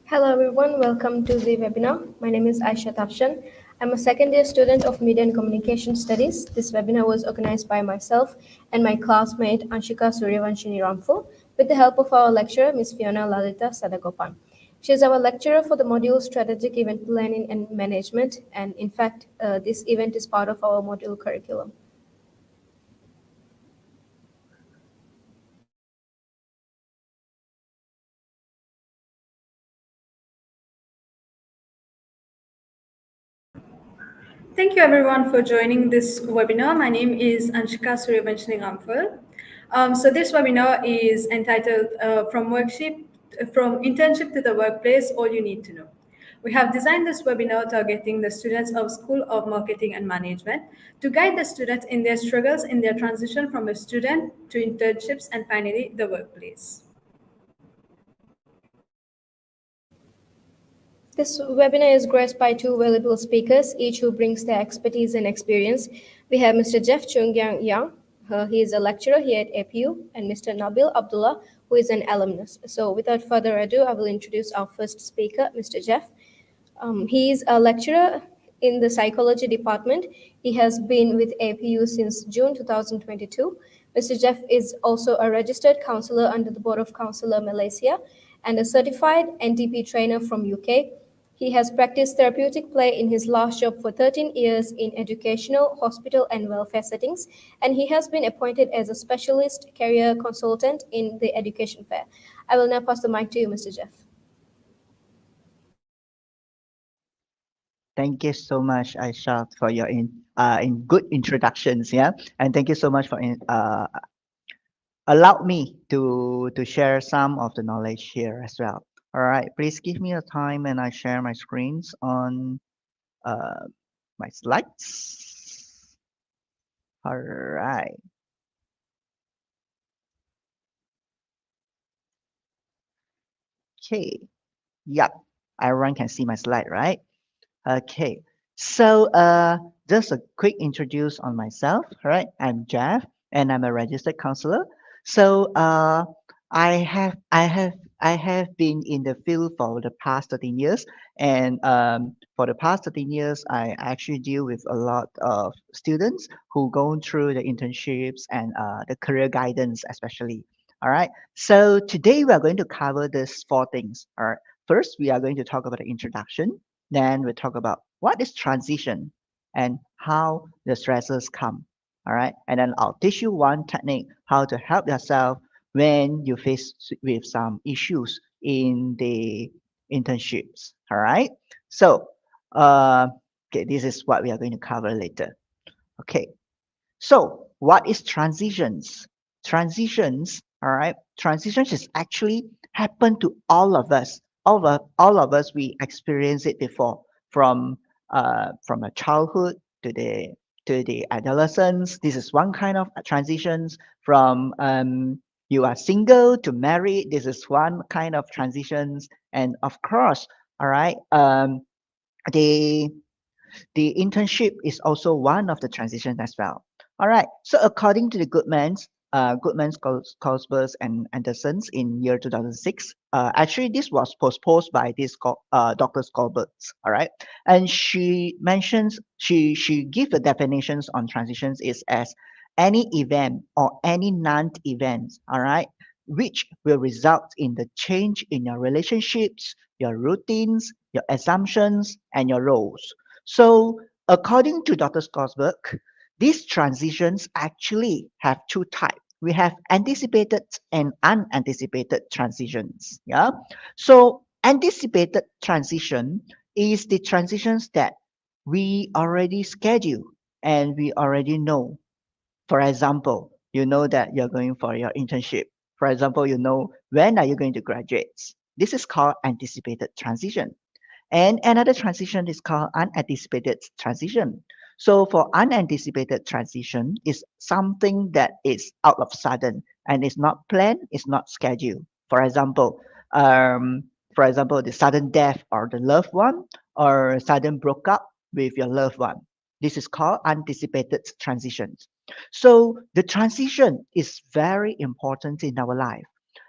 Hello everyone, welcome to the webinar. My name is Aisha Tafshan. I'm a second year student of Media and Communication Studies. This webinar was organized by myself and my classmate Anshika Suryavanshini Ramphul with the help of our lecturer Ms. Fiona Lalita Sadagopan. She is our lecturer for the module Strategic Event Planning and Management, and in fact, this event is part of our module curriculum. Thank you everyone for joining this webinar. My name is Anshika Suryavanshini Ramphul. So this webinar is entitled From Internship to the Workplace, All You Need to Know. We have designed this webinar targeting the students of School of Marketing and Management to guide the students in their struggles in their transition from a student to internships and finally the workplace. This webinar is graced by two valuable speakers, each who brings their expertise and experience. We have Mr. Jeff Chungyang Yang. He is a lecturer here at APU, and Mr. Nabil Abdullah, who is an alumnus. So without further ado, I will introduce our first speaker, Mr. Jeff. He is a lecturer in the psychology department. He has been with APU since June 2022. Mr. Jeff is also a registered counselor under the Board of Counselor Malaysia and a certified NTP trainer from UK. He has practiced therapeutic play in his last job for 13 years in educational, hospital, and welfare settings, and he has been appointed as a specialist career consultant in the education fair. I will now pass the mic to you, Mr. Jeff. Thank you so much, Aisha, for your in good introductions. Yeah, and thank you so much for allow me to share some of the knowledge here as well. All right, please give me a time and I share my screens on uh, my slides. All right. Okay. Yep. Everyone can see my slide, right? Okay. So just a quick introduce on myself. Right. I'm Jeff and I'm a registered counselor. So I have I have I have been in the field for the past 13 years, and for the past 13 years, I actually deal with a lot of students who go through the internships and the career guidance, especially. All right. So today we are going to cover these four things. All right. First, we are going to talk about the introduction. Then we'll talk about what is transition and how the stresses come. All right. And then I'll teach you one technique how to help yourself when you face with some issues in the internships. All right. So, okay, this is what we are going to cover later. Okay. So, what is transitions? Transitions, all right. Transitions is actually happen to all of us. All of us, we experience it before from a childhood to the adolescence. This is one kind of transitions. From you are single to married. This is one kind of transitions. And of course, all right. The the internship is also one of the transitions as well. All right. So according to the Goodman's, Cosbers, and Andersons in year 2006. Actually, this was proposed by this Dr. Scolberts. All right, and she mentions she gives the definitions on transitions is as any event or any non-event. All right, which will result in the change in your relationships, your routines, your assumptions, and your roles. So, according to Dr. Scosberg, these transitions actually have two types. We have anticipated and unanticipated transitions. Yeah. So, anticipated transition is the transitions that we already schedule and we already know. For example, you know that you're going for your internship. For example, you know when are you going to graduate. This is called anticipated transition. And another transition is called unanticipated transition. So for unanticipated transition is something that is out of sudden and is not planned, it's not scheduled. Um, for example, the sudden death or the loved one or sudden broke up with your loved one. This is called anticipated transitions. So the transition is very important in our life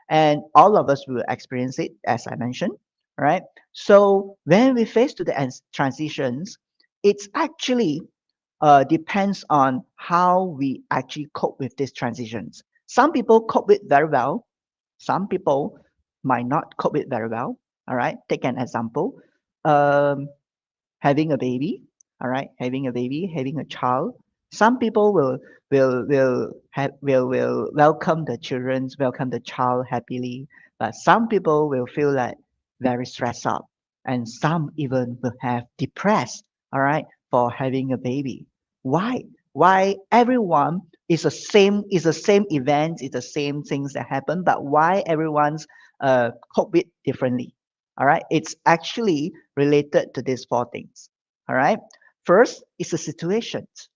and all of us will experience it as I mentioned. All right. So when we face to the transitions, it's actually depends on how we actually cope with these transitions. Some people cope with very well. Some people might not cope with very well. All right. Take an example. Um, Having a baby, all right, having a baby, having a child. Some people will welcome the children, welcome the child happily, but some people will feel like very stressed out, and some even will have depressed, all right, for having a baby. Why? Why everyone is the same event, it's the same things that happen, but why everyone's cope it differently? All right, it's actually related to these four things. All right. First is the situations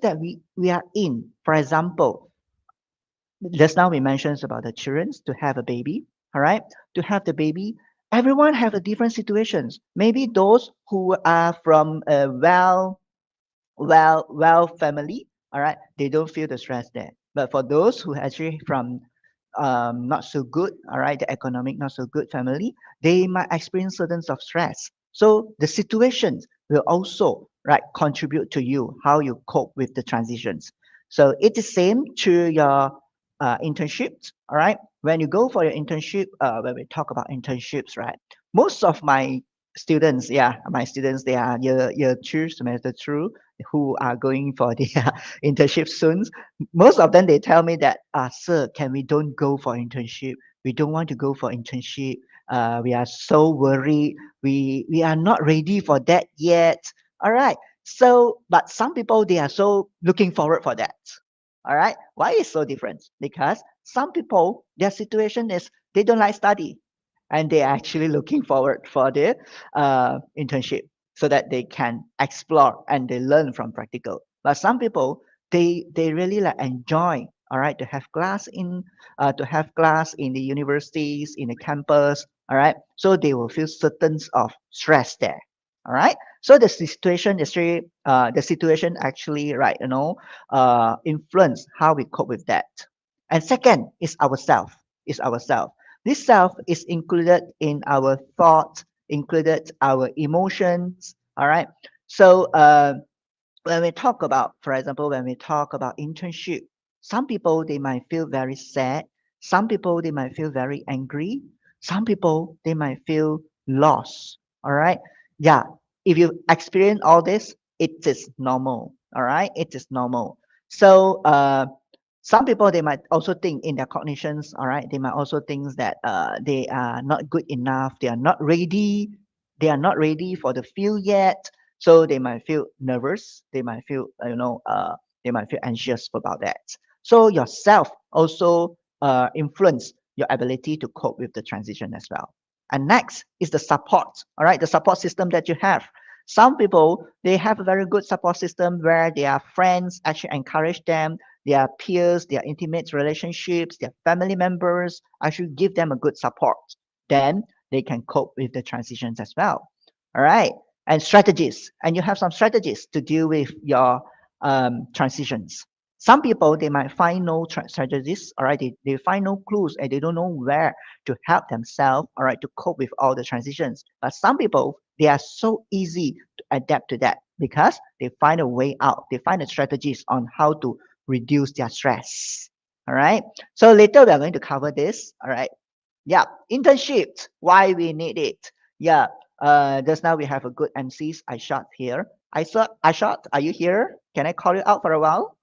that we are in. For example, just now we mentioned about the children to have a baby. All right. To have the baby, everyone have a different situations. Maybe those who are from a well family, all right, they don't feel the stress there. But for those who actually from not so good, all right, the economic not so good family, they might experience certain of stress. So the situations will also right contribute to you how you cope with the transitions. So it's the same to your internships. All right, when you go for your internship, when we talk about internships, right, most of my students, yeah, my students, they are year two, semester two, who are going for the internship soon. Most of them they tell me that, sir, can we don't go for internship? We don't want to go for internship. We are so worried. We are not ready for that yet. All right. So, but some people they are so looking forward for that. All right. Why is so different? Because some people their situation is they don't like study, and they are actually looking forward for the internship so that they can explore and they learn from practical. But some people they really like enjoy, all right, to have class in the universities, in the campus, all right, so they will feel certain of stress there. All right, so the situation is really the situation actually, right, influence how we cope with that. And second is ourself. This self is included in our thoughts, included our emotions. All right, so when we talk about, for example, when we talk about internship, some people they might feel very sad, some people they might feel very angry, some people they might feel lost. All right, yeah, if you experience all this, it is normal. All right, it is normal. So some people they might also think in their cognitions, all right, they might also think that they are not good enough, they are not ready for the field yet, so they might feel nervous, they might feel they might feel anxious about that. So yourself also influence your ability to cope with the transition as well. And next is the support, all right, the support system that you have. Some people they have a very good support system where their friends actually encourage them, their peers, their intimate relationships, their family members actually give them a good support. Then they can cope with the transitions as well. All right, and strategies, and you have some strategies to deal with your transitions. Some people they might find no strategies, all right, they find no clues and they don't know where to help themselves, all right, to cope with all the transitions. But some people they are so easy to adapt to that because they find a way out, they find the strategies on how to reduce their stress. All right, so later we are going to cover this. All right, yeah, internships, why we need it. Yeah, just now we have a good MCs. I shot here. I shot. Are you here? Can I call you out for a while?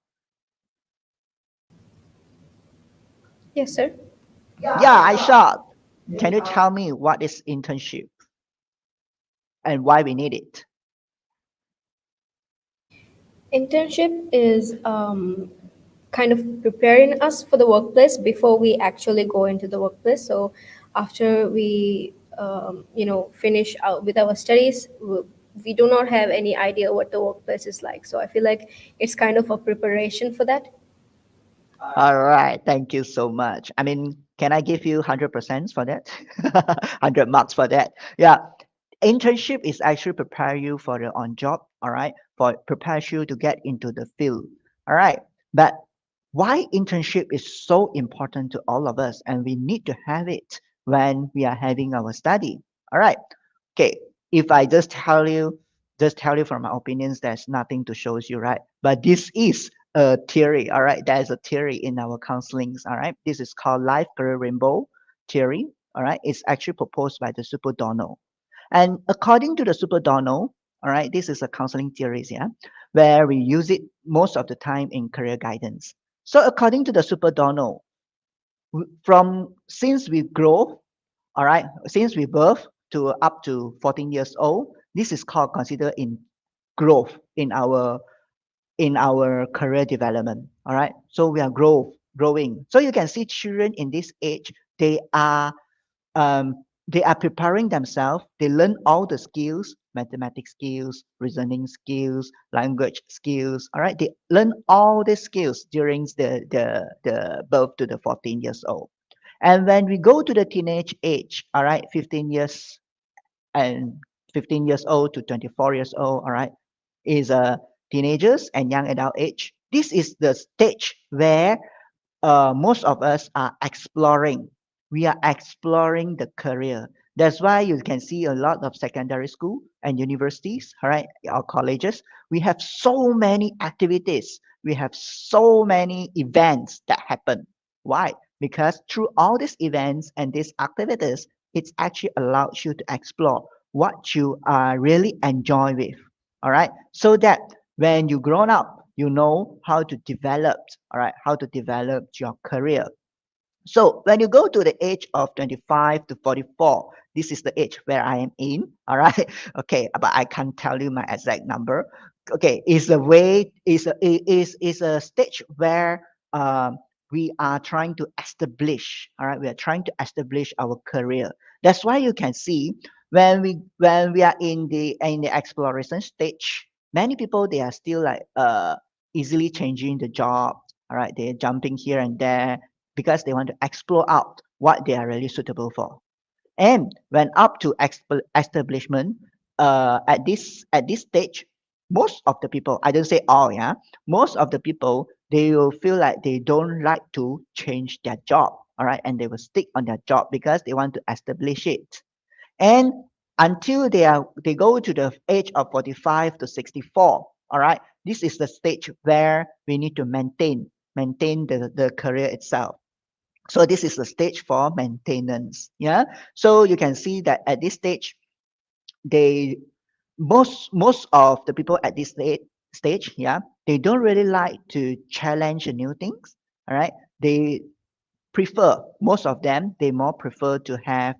Yes, sir. Yeah, I shot. Can you tell me what is internship and why we need it? Internship is kind of preparing us for the workplace before we actually go into the workplace. So after we finish out with our studies, we do not have any idea what the workplace is like. So I feel like it's kind of a preparation for that. All right, thank you so much. I mean, can I give you 100% for that? 100 marks for that. Yeah, internship is actually prepare you for the on job, all right, for prepares you to get into the field, all right. But why internship is so important to all of us and we need to have it when we are having our study? All right. Okay. If I just tell you from my opinions, there's nothing to show you, right? But this is a theory. All right. There is a theory in our counselings. All right. This is called life career rainbow theory. All right. It's actually proposed by the Super Donald. And according to the Super Donald, all right, this is a counseling theory, yeah, where we use it most of the time in career guidance. So according to the Super Donald, from since we grow, all right, since we birth to up to 14 years old, this is called considered in growth in our career development. All right, so we are growing. So you can see children in this age, they are preparing themselves. They learn all the skills, mathematics skills, reasoning skills, language skills. All right, they learn all these skills during the birth to the 14 years old. And when we go to the teenage age, all right, 15 years and 15 years old to 24 years old, all right, is teenagers and young adult age. This is the stage where most of us are exploring. We are exploring the career. That's why you can see a lot of secondary school and universities, all right, or colleges. We have so many activities. We have so many events that happen. Why? Because through all these events and these activities, it's actually allows you to explore what you are really enjoy with. All right. So that when you grown up, you know how to develop, all right, how to develop your career. So when you go to the age of 25 to 44, this is the age where I am in, all right. Okay, but I can't tell you my exact number. Okay, is a way is a stage where we are trying to establish, all right, we are trying to establish our career. That's why you can see when we are in the exploration stage, many people they are still like easily changing the job, all right, they're jumping here and there because they want to explore out what they are really suitable for. And when up to establishment, at this stage, most of the people, I don't say all, yeah, most of the people they will feel like they don't like to change their job, all right, and they will stick on their job because they want to establish it. And until they go to the age of 45 to 64, all right, this is the stage where we need to maintain the career itself. So this is the stage for maintenance. Yeah. So you can see that at this stage, they most of the people at this stage, yeah, they don't really like to challenge the new things. All right. They prefer, most of them they more prefer to have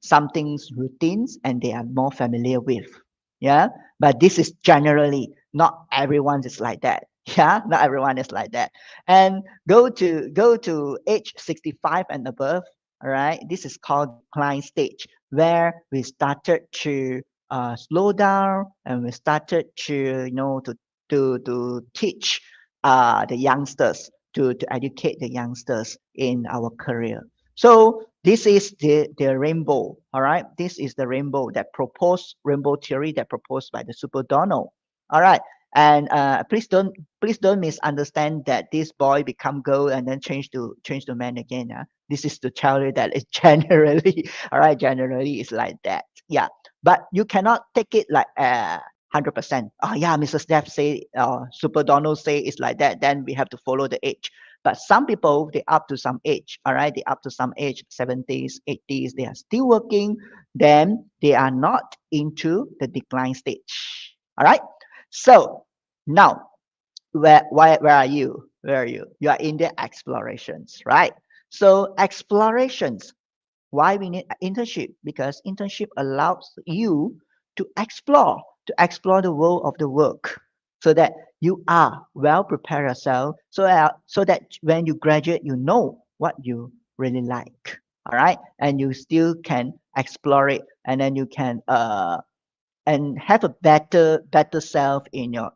something's routines and they are more familiar with. Yeah, but this is generally, not everyone is like that. Yeah, not everyone is like that. And go to age 65 and above, all right, this is called decline stage, where we started to slow down and we started to to teach the youngsters, to educate the youngsters in our career. So this is the rainbow, all right? This is the rainbow theory that proposed by the Super Donald. All right. And please don't misunderstand that this boy become girl and then change to man again. This is to tell you that it's generally, all right, generally it's like that. Yeah. But you cannot take it like 100%. Oh yeah, Mr. Steph say, Super Donald say it's like that. Then we have to follow the age. But some people, they up to some age, all right, they up to some age, 70s, 80s, they are still working. Then they are not into the decline stage. All right. So now, where are you? Where are you? You are in the explorations, right? So explorations, why we need internship? Because internship allows you to explore the world of the work, so that you are well prepared yourself, so that when you graduate you know what you really like. All right, and you still can explore it, and then you can and have a better self in your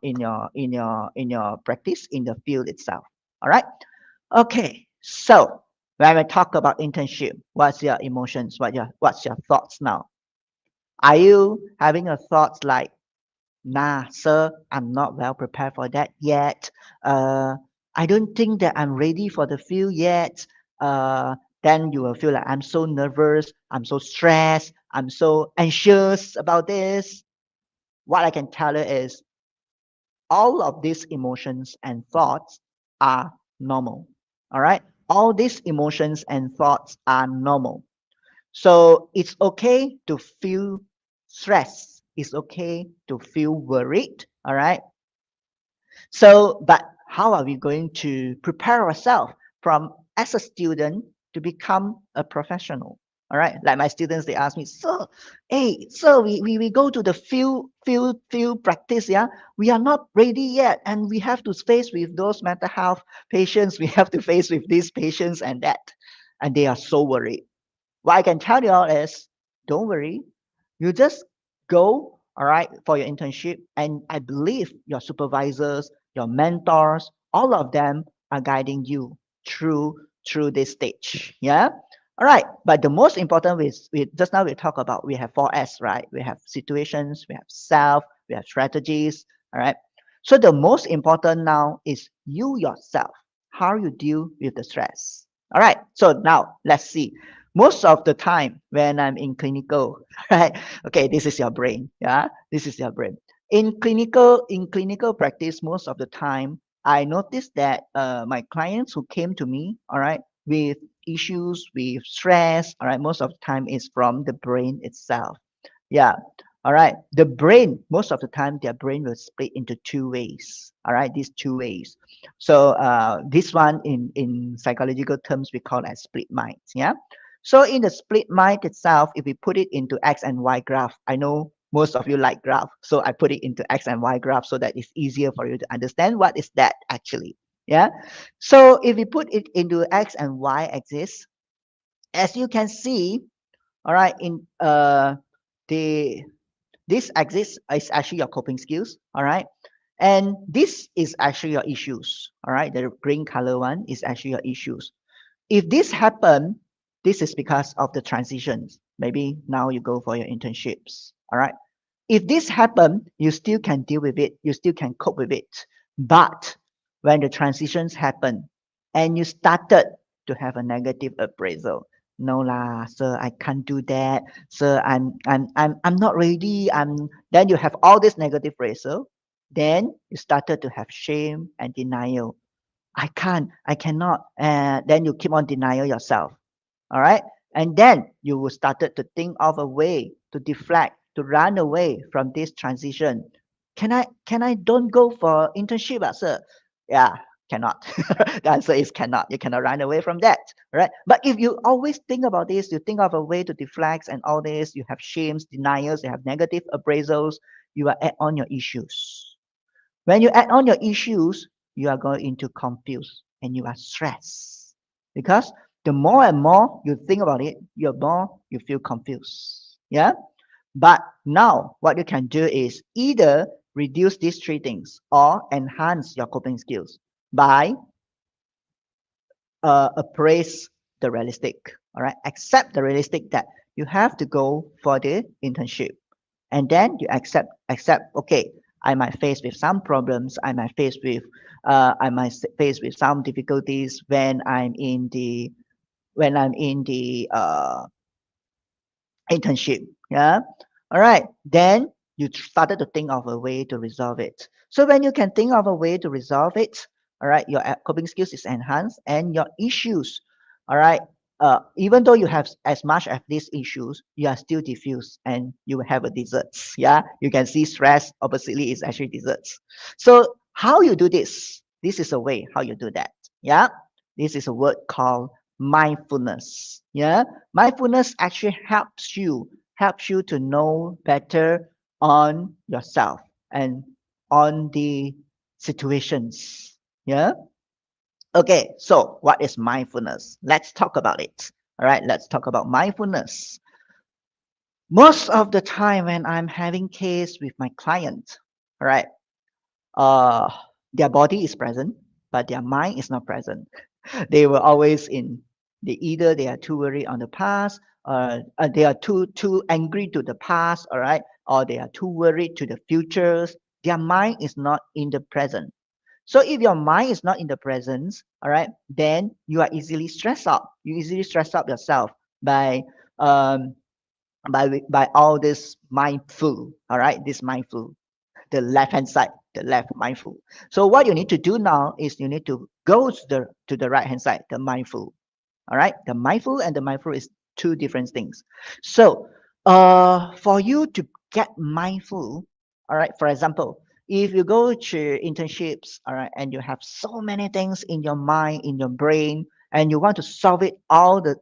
practice in the field itself. All right. Okay, so when I talk about internship, what's your emotions? What's your thoughts now? Are you having a thoughts like, nah, sir, I'm not well prepared for that yet. Uh, I don't think that I'm ready for the field yet. Then you will feel like I'm so nervous, I'm so stressed, I'm so anxious about this. What I can tell you is all of these emotions and thoughts are normal. All right. All these emotions and thoughts are normal. So it's okay to feel stressed. It's okay to feel worried. All right. So, but how are we going to prepare ourselves from as a student to become a professional? All right. Like my students, they ask me, sir, hey, sir, we go to the field practice. Yeah. We are not ready yet. And we have to face with those mental health patients. We have to face with these patients and that. And they are so worried. What I can tell you all is don't worry. You just go, all right, for your internship. And I believe your supervisors, your mentors, all of them are guiding you through through this stage. Yeah. All right. But the most important is we just now we talk about we have 4S, right? We have situations, we have self, we have strategies. All right. So the most important now is you yourself, how you deal with the stress. All right. So now let's see most of the time when I'm in clinical, right? Okay, this is your brain. Yeah, this is your brain. In clinical practice, most of the time, I noticed that my clients who came to me, all right, with issues with stress, all right, most of the time is from the brain itself. Yeah. All right. The brain, most of the time, their brain will split into two ways. All right. These two ways. So this one in psychological terms, we call as split minds. Yeah. So in the split mind itself, if we put it into X and Y graph, I know most of you like graph. So I put it into X and Y graph so that it's easier for you to understand what is that actually. Yeah. So if we put it into X and Y axis, as you can see, all right, in the this axis is actually your coping skills, all right, and this is actually your issues, all right. The green color one is actually your issues. If this happen, this is because of the transitions. Maybe now you go for your internships, all right. If this happen, you still can deal with it, you still can cope with it. But when the transitions happen and you started to have a negative appraisal, no lah, sir, I can't do that, sir, I'm not ready, then you have all this negative appraisal, then you started to have shame and denial. I can't, I cannot, and then you keep on denial yourself, all right, and then you will started to think of a way to deflect, to run away from this transition. Can I don't go for internship, sir? Yeah, cannot. The answer is cannot. You cannot run away from that, right? But if you always think about this, you think of a way to deflect and all this, you have shames, denials, you have negative appraisals, you are add on your issues. When you add on your issues, you are going to confuse and you are stressed because the more and more you think about it, the more you feel confused. Yeah. But now what you can do is either reduce these three things or enhance your coping skills by appraise the realistic. All right. Accept the realistic that you have to go for the internship, and then you accept. Okay, I might face with some problems. I might face with some difficulties when I'm in the internship. Yeah. All right. Then you started to think of a way to resolve it. So when you can think of a way to resolve it, all right, your coping skills is enhanced and your issues, all right, even though you have as much of these issues, you are still diffused and you will have a desserts. Yeah. You can see stress oppositely is actually desserts. So how you do this? This is a way how you do that. Yeah. This is a word called mindfulness. Yeah. Mindfulness actually helps you to know better on yourself and on the situations. Yeah. Okay. So what is mindfulness? Let's talk about it. All right. Let's talk about mindfulness. Most of the time when I'm having case with my client, all right, uh, their body is present, but their mind is not present. They were always in either they are too worried on the past, they are too angry to the past, all right, or they are too worried to the futures. Their mind is not in the present. So if your mind is not in the presence, all right, then you are easily stressed out. You easily stress out yourself by um by all this mindful. All right, this mindful, the left hand side, the left mindful. So what you need to do now is you need to go to the right hand side, the mindful. All right, the mindful and the mindful is two different things. So for you to get mindful, all right, for example, if you go to internships, all right, and you have so many things in your mind, in your brain, and you want to solve it all the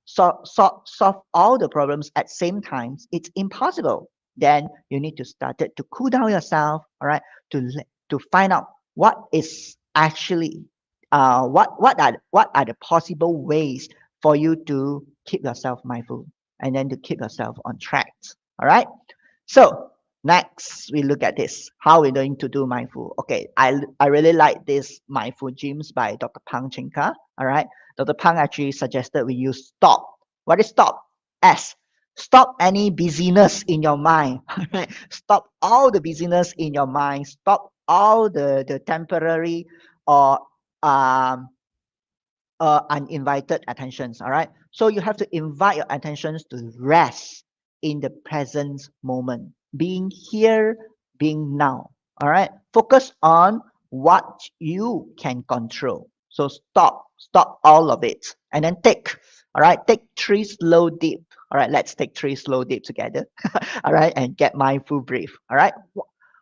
solve all the problems at same time, it's impossible. Then you need to start it to cool down yourself, all right, to find out what is actually what are the possible ways for you to keep yourself mindful and then to keep yourself on track. All right. So next we look at this. How we're going to do mindful. Okay, I really like this mindful gyms by Dr. Pang Chinka. All right. Dr. Pang actually suggested we use stop. What is stop? S. Stop any busyness in your mind. All right. Stop all the busyness in your mind. Stop all the temporary or um uninvited attentions. All right. So you have to invite your attentions to rest in the present moment, being here, being now. All right. Focus on what you can control. So stop all of it, and then take. All right. Take three slow deep. All right. Let's take three slow deep together. All right, and get mindful breathe. All right.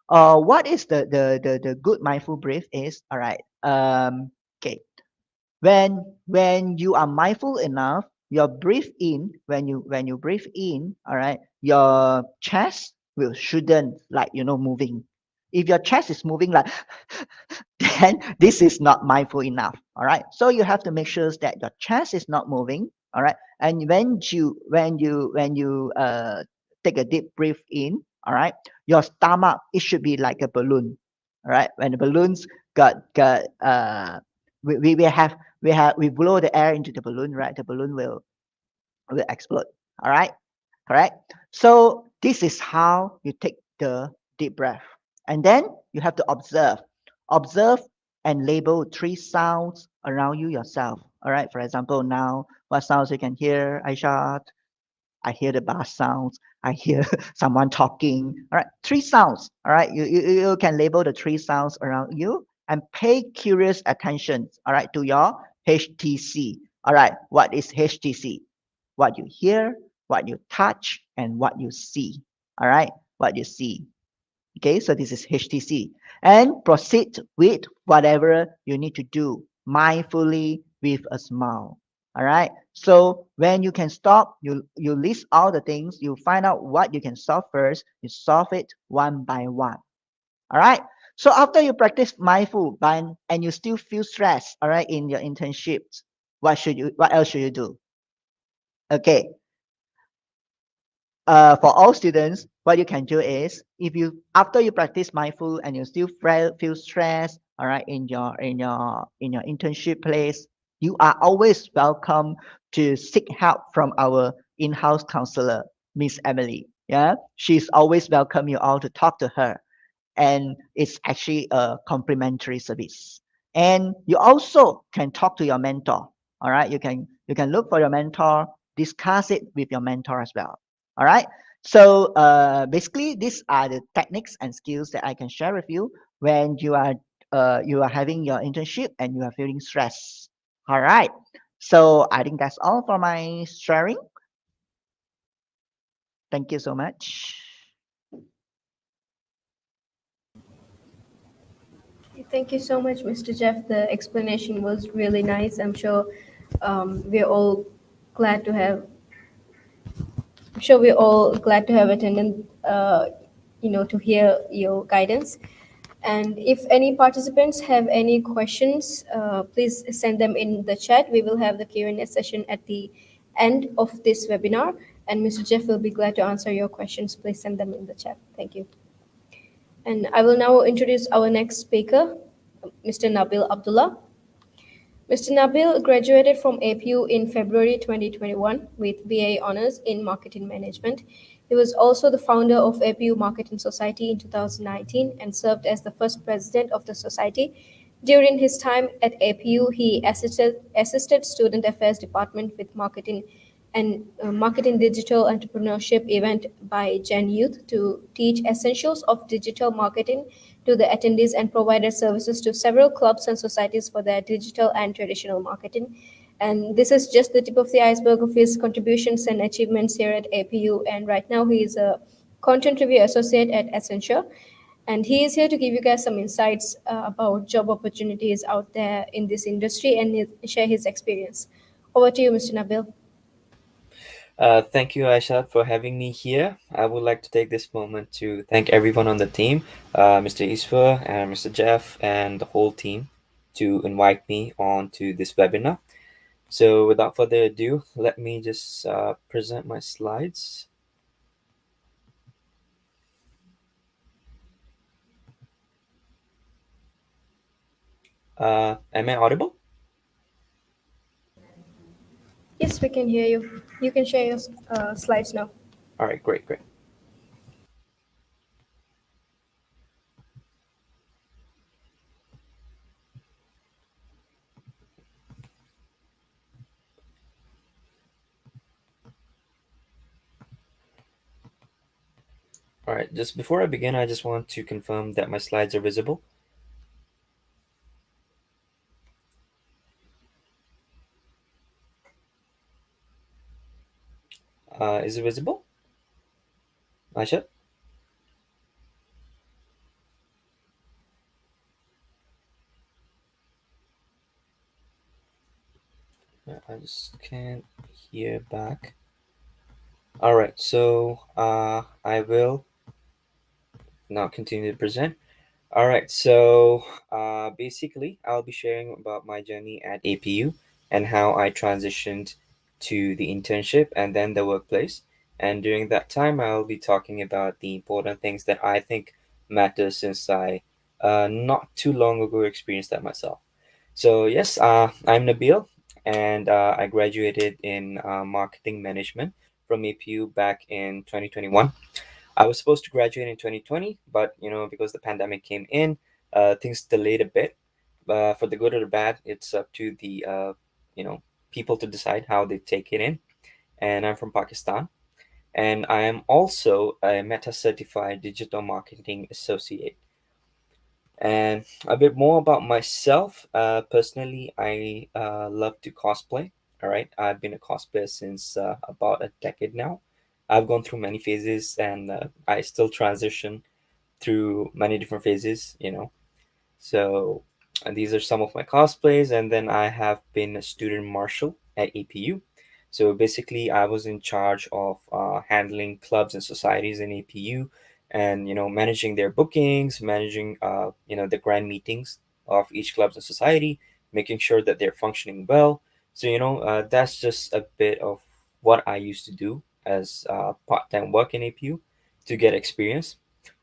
What is the good mindful breathe is? All right. Okay, when you are mindful enough, your breathe in, when you breathe in, all right, your chest will shouldn't, like, moving. If your chest is moving like then this is not mindful enough. All right, so you have to make sure that your chest is not moving. All right, and when you take a deep breath in, all right, your stomach, it should be like a balloon. All right, when the balloons got we blow the air into the balloon, right? The balloon will explode. All right, correct. So this is how you take the deep breath, and then you have to observe and label three sounds around you yourself. All right, for example, now what sounds you can hear? I hear the bass sounds. I hear someone talking. All right, three sounds. All right, you can label the three sounds around you and pay curious attention. All right, to your HTC. All right, what is HTC? What you hear, what you touch, and what you see. All right, what you see. Okay, so this is HTC. And proceed with whatever you need to do mindfully with a smile. All right. So when you can stop, you list all the things, you find out what you can solve first, you solve it one by one. All right. So after you practice mindful and you still feel stressed, all right, in your internships, what else should you do? Okay, for all students, what you can do is, if you after you practice mindful and you still feel stressed, all right, in your internship place, you are always welcome to seek help from our in-house counselor, Miss Emily. Yeah, she's always welcome you all to talk to her, and it's actually a complimentary service. And you also can talk to your mentor. All right, you can look for your mentor, discuss it with your mentor as well. All right. So basically, these are the techniques and skills that I can share with you when you are having your internship and you are feeling stress. All right. So I think that's all for my sharing. Thank you so much. Thank you so much, Mr. Jeff. The explanation was really nice. I'm sure we're all glad to have. I'm sure we're all glad to have attended. To hear your guidance. And if any participants have any questions, please send them in the chat. We will have the Q&A session at the end of this webinar, and Mr. Jeff will be glad to answer your questions. Please send them in the chat. Thank you. And I will now introduce our next speaker, Mr. Nabil Abdullah. Mr. Nabil graduated from APU in February 2021 with BA Honours in Marketing Management. He was also the founder of APU Marketing Society in 2019 and served as the first president of the society. During his time at APU, he assisted Student Affairs Department with marketing an marketing digital entrepreneurship event by Gen Youth to teach essentials of digital marketing to the attendees and provided services to several clubs and societies for their digital and traditional marketing. And this is just the tip of the iceberg of his contributions and achievements here at APU. And right now, he is a content review associate at Accenture. And he is here to give you guys some insights about job opportunities out there in this industry and share his experience. Over to you, Mr. Nabil. Thank you, Aishat, for having me here. I would like to take this moment to thank everyone on the team, Mr. Iswa and Mr. Jeff, and the whole team, to invite me on to this webinar. So, without further ado, let me just present my slides. Am I audible? Yes, we can hear you. You can share your slides now. All right, great, great. All right, just before I begin, I just want to confirm that my slides are visible. Is it visible, Aishat? I just can't hear back. All right, so I will now continue to present. All right, so basically, I'll be sharing about my journey at APU and how I transitioned to the internship and then the workplace. And during that time, I'll be talking about the important things that I think matter since I not too long ago experienced that myself. So, yes, I'm Nabil, and I graduated in marketing management from APU back in 2021. I was supposed to graduate in 2020, but because the pandemic came in, things delayed a bit. For the good or the bad, it's up to the you know people to decide how they take it in. And I'm from Pakistan, and I am also a Meta certified digital marketing associate. And a bit more about myself. Personally, I love to cosplay. All right, I've been a cosplayer since about a decade now. I've gone through many phases, and I still transition through many different phases. So these are some of my cosplays, and then I have been a student marshal at APU. So basically, I was in charge of handling clubs and societies in APU, and managing their bookings, managing the grand meetings of each clubs and society, making sure that they're functioning well. So that's just a bit of what I used to do as part-time work in APU to get experience.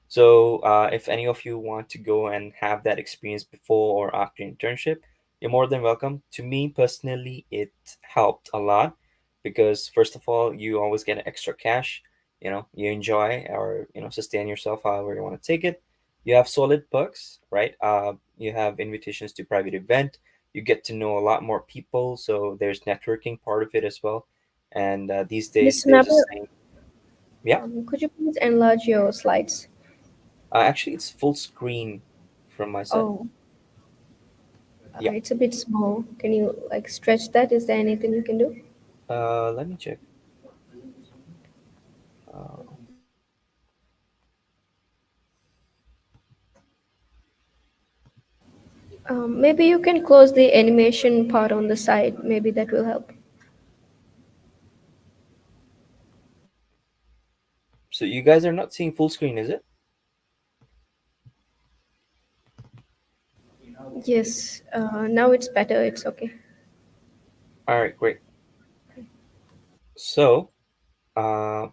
So, if any of you want to go and have that experience before or after internship, you're more than welcome. To me personally, it helped a lot because first of all, you always get extra cash. You enjoy or sustain yourself however you want to take it. You have solid perks, right? You have invitations to private event. You get to know a lot more people, so there's networking part of it as well. And these days, Mr. there's a Nabil, saying, yeah. could you please enlarge your slides? Actually, it's full screen from my side. Oh, Yeah. it's a bit small. Can you like stretch that? Is there anything you can do? Let me check. Uh, Maybe you can close the animation part on the side. Maybe that will help. so you guys are not seeing full screen, is it? Yes, now it's better. It's okay. All right, great. So, uh,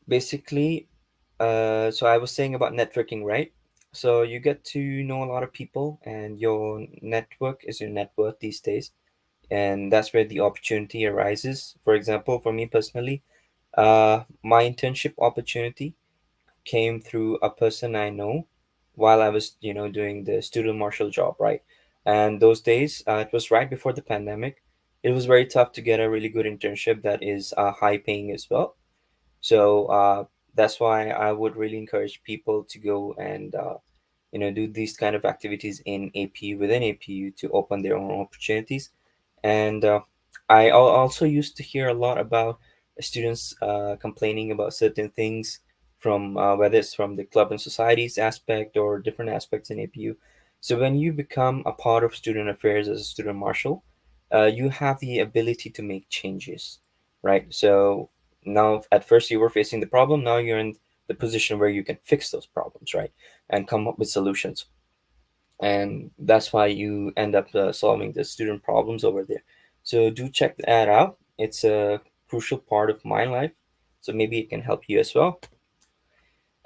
basically, so I was saying about networking, right? So you get to know a lot of people, and your network is your net worth these days, and that's where the opportunity arises. For example, for me personally, my internship opportunity came through a person I know while I was, doing the student marshal job, right? And those days, it was right before the pandemic. it was very tough to get a really good internship that is high paying as well. So that's why I would really encourage people to go and do these kind of activities in APU, within APU, to open their own opportunities. And also used to hear a lot about students complaining about certain things from whether it's from the club and societies aspect or different aspects in APU. So when you become a part of student affairs as a student marshal, you have the ability to make changes, right? So now at first you were facing the problem, now you're in the position where you can fix those problems, right? And come up with solutions. And that's why you end up solving the student problems over there. So do check that out. It's a crucial part of my life, so maybe it can help you as well.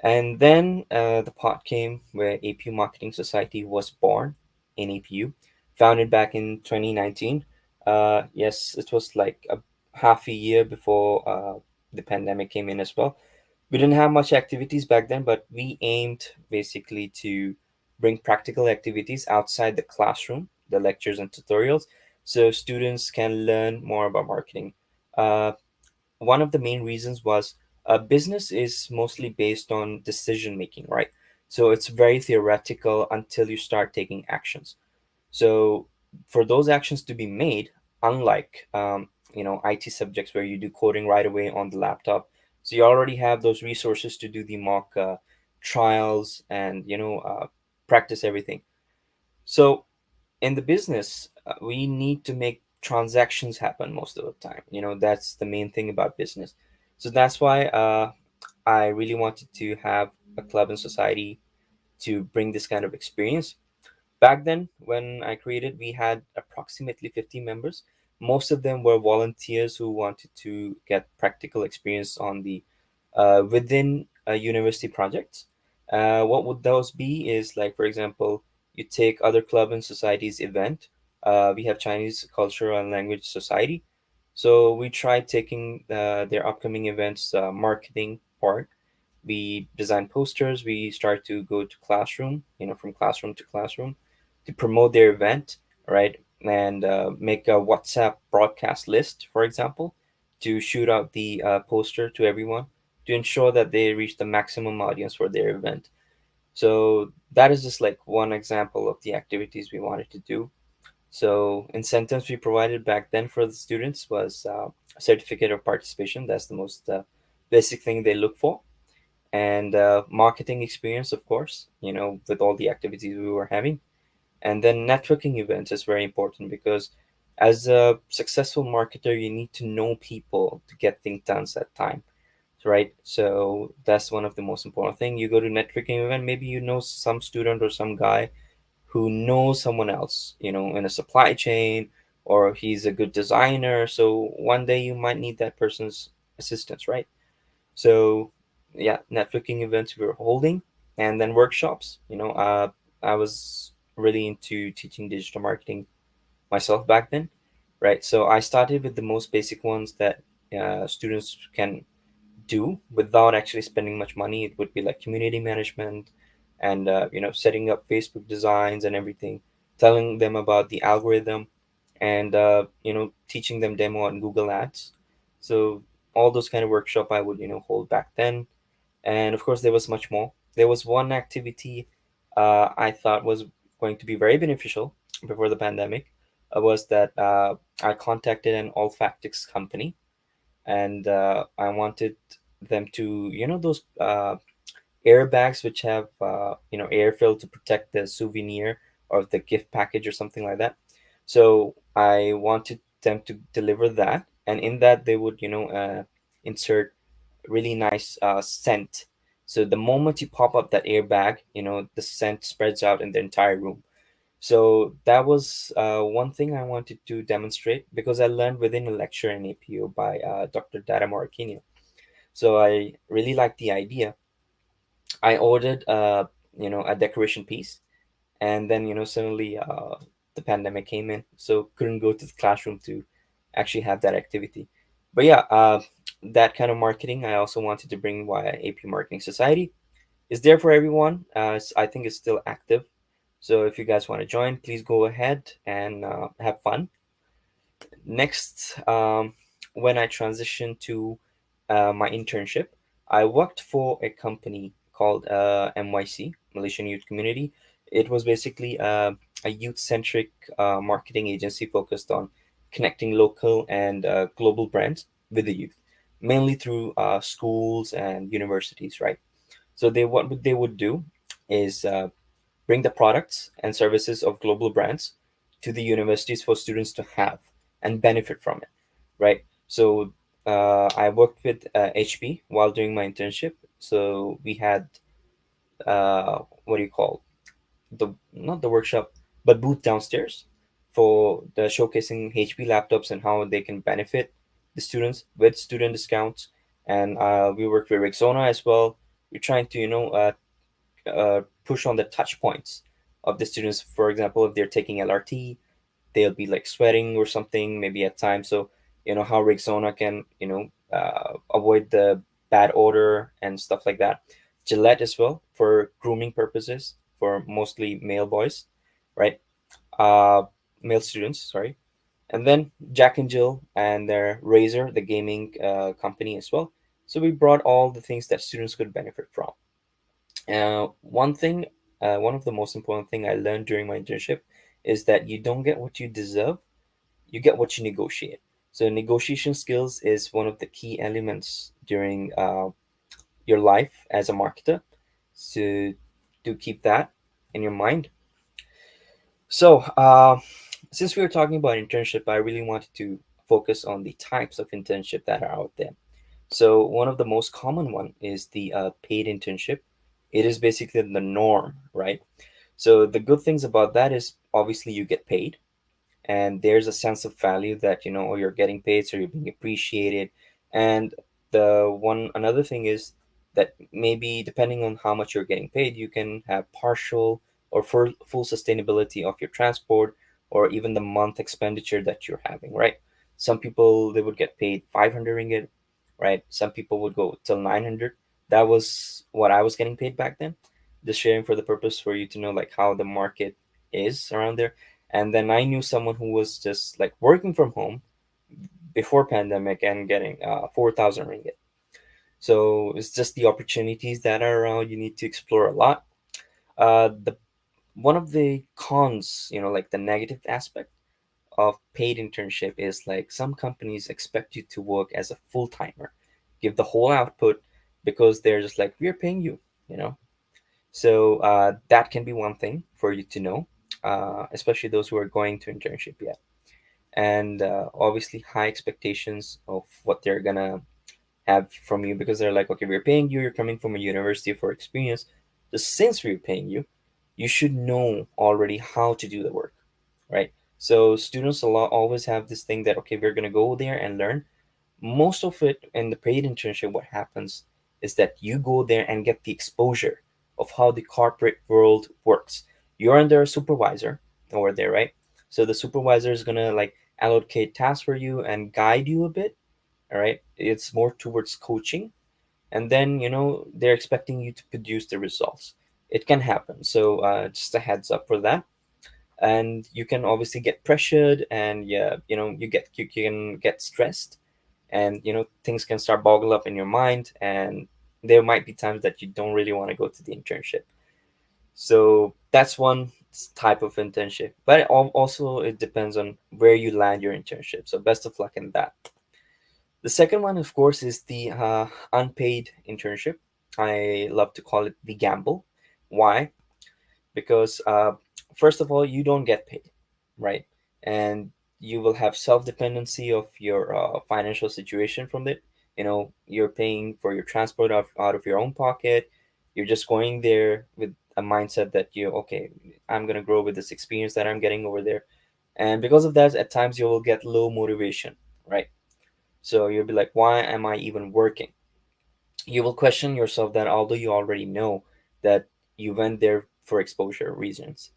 And then the part came where APU Marketing Society was born in APU, founded back in 2019. Yes, it was like a half a year before the pandemic came in as well. We didn't have much activities back then, but we aimed basically to bring practical activities outside the classroom, the lectures and tutorials, so students can learn more about marketing. Uh, One of the main reasons was business is mostly based on decision making, right? So it's very theoretical until you start taking actions. So for those actions to be made, unlike IT subjects where you do coding right away on the laptop, so you already have those resources to do the mock trials and practice everything. So in the business, we need to make transactions happen most of the time. That's the main thing about business. So that's why I really wanted to have a club and society to bring this kind of experience. Back then, when I created, we had approximately 50 members. Most of them were volunteers who wanted to get practical experience on the within university projects. What would those be? Is like, for example, you take other club and societies event. We have Chinese Cultural and Language Society, so we tried taking their upcoming events marketing part. We design posters. We start to go to classroom, from classroom to classroom, to promote their event, right? And make a WhatsApp broadcast list, for example, to shoot out the poster to everyone to ensure that they reach the maximum audience for their event. So that is just like one example of the activities we wanted to do. So incentives we provided back then for the students was a certificate of participation. That's the most basic thing they look for, and marketing experience, of course, with all the activities we were having. And then networking events is very important because as a successful marketer, you need to know people to get things done at time, right? So that's one of the most important thing. You go to networking event, maybe you know some student or some guy who knows someone else, in a supply chain, or he's a good designer. So one day you might need that person's assistance, right? So yeah, networking events we were holding, and then workshops. I was really into teaching digital marketing myself back then, right? So I started with the most basic ones that students can do without actually spending much money. It would be like community management, and setting up Facebook designs and everything, telling them about the algorithm, and teaching them demo on Google Ads. So all those kind of workshop I would hold back then. And of course there was much more. There was one activity I thought was going to be very beneficial before the pandemic, was that I contacted an olfactics company, and I wanted them to, those airbags which have air filled to protect the souvenir or the gift package or something like that. So I wanted them to deliver that, and in that they would insert really nice scent. So the moment you pop up that airbag, the scent spreads out in the entire room. So that was one thing I wanted to demonstrate because I learned within a lecture in APU by Dr. Dada Morakini. So I really liked the idea. I ordered a decoration piece, and then suddenly the pandemic came in, so couldn't go to the classroom to actually have that activity. But yeah, that kind of marketing I also wanted to bring via AP Marketing Society. Is there for everyone. I think it's still active, so if you guys want to join, please go ahead and have fun. next, when I transitioned to my internship, I worked for a company called MYC, Malaysian Youth Community. It was basically a youth centric marketing agency focused on connecting local and global brands with the youth, mainly through schools and universities, right? So what they would do is bring the products and services of global brands to the universities for students to have and benefit from it, right? So I worked with HP while doing my internship. So we had what do you call, the not the workshop, but booth downstairs for the showcasing HP laptops and how they can benefit the students with student discounts. And we worked with Rexona as well. We're trying to push on the touch points of the students. For example, if they're taking LRT, they'll be like sweating or something maybe at times. So how Rexona can avoid the bad odor and stuff like that. Gillette as well for grooming purposes for mostly male boys, right? uh Male students, sorry. And then Jack and Jill and their Razer, the gaming company as well. So we brought all the things that students could benefit from. One of the most important thing I learned during my internship is that you don't get what you deserve, you get what you negotiate. So negotiation skills is one of the key elements during your life as a marketer. So to keep that in your mind. So since we were talking about internship, I really wanted to focus on the types of internship that are out there. So one of the most common one is the paid internship. It is basically the norm, right? So the good things about that is obviously you get paid, and there's a sense of value that oh, you're getting paid, so you're being appreciated. And the one another thing is that maybe depending on how much you're getting paid, you can have partial or full sustainability of your transport, or even the month expenditure that you're having, right? Some people, they would get paid 500 ringgit, right? Some people would go till 900. That was what I was getting paid back then. Just sharing for the purpose for you to know like how the market is around there. And then I knew someone who was just like working from home before pandemic and getting 4,000 ringgit. So it's just the opportunities that are around. You need to explore a lot. The One of the cons, like the negative aspect of paid internship is like some companies expect you to work as a full timer, give the whole output, because they're just like, we're paying you, you know. So that can be one thing for you to know, especially those who are going to internship yet. And obviously high expectations of what they're gonna have from you, because they're like, okay, we're paying you, you're coming from a university for experience. So since we're paying you, you should know already how to do the work, right? So students a lot always have this thing that, okay, we're gonna go there and learn. Most of it in the paid internship, what happens is that you go there and get the exposure of how the corporate world works. You're under a supervisor over there, right? So the supervisor is gonna like allocate tasks for you and guide you a bit. All right, it's more towards coaching, and then they're expecting you to produce the results. It can happen, so just a heads up for that. And you can obviously get pressured, and yeah, you can get stressed, and things can start boggle up in your mind, and there might be times that you don't really want to go to the internship. So that's one type of internship, but also it depends on where you land your internship. So best of luck in that. The second one, of course, is the unpaid internship. I love to call it the gamble. Why? Because first of all, you don't get paid, right? And you will have self dependency of your financial situation from it. You're paying for your transport out of your own pocket. You're just going there with a mindset that okay, I'm gonna grow with this experience that I'm getting over there. And because of that, at times you will get low motivation, right? So you'll be like, why am I even working? You will question yourself that, although you already know that you went there for exposure reasons.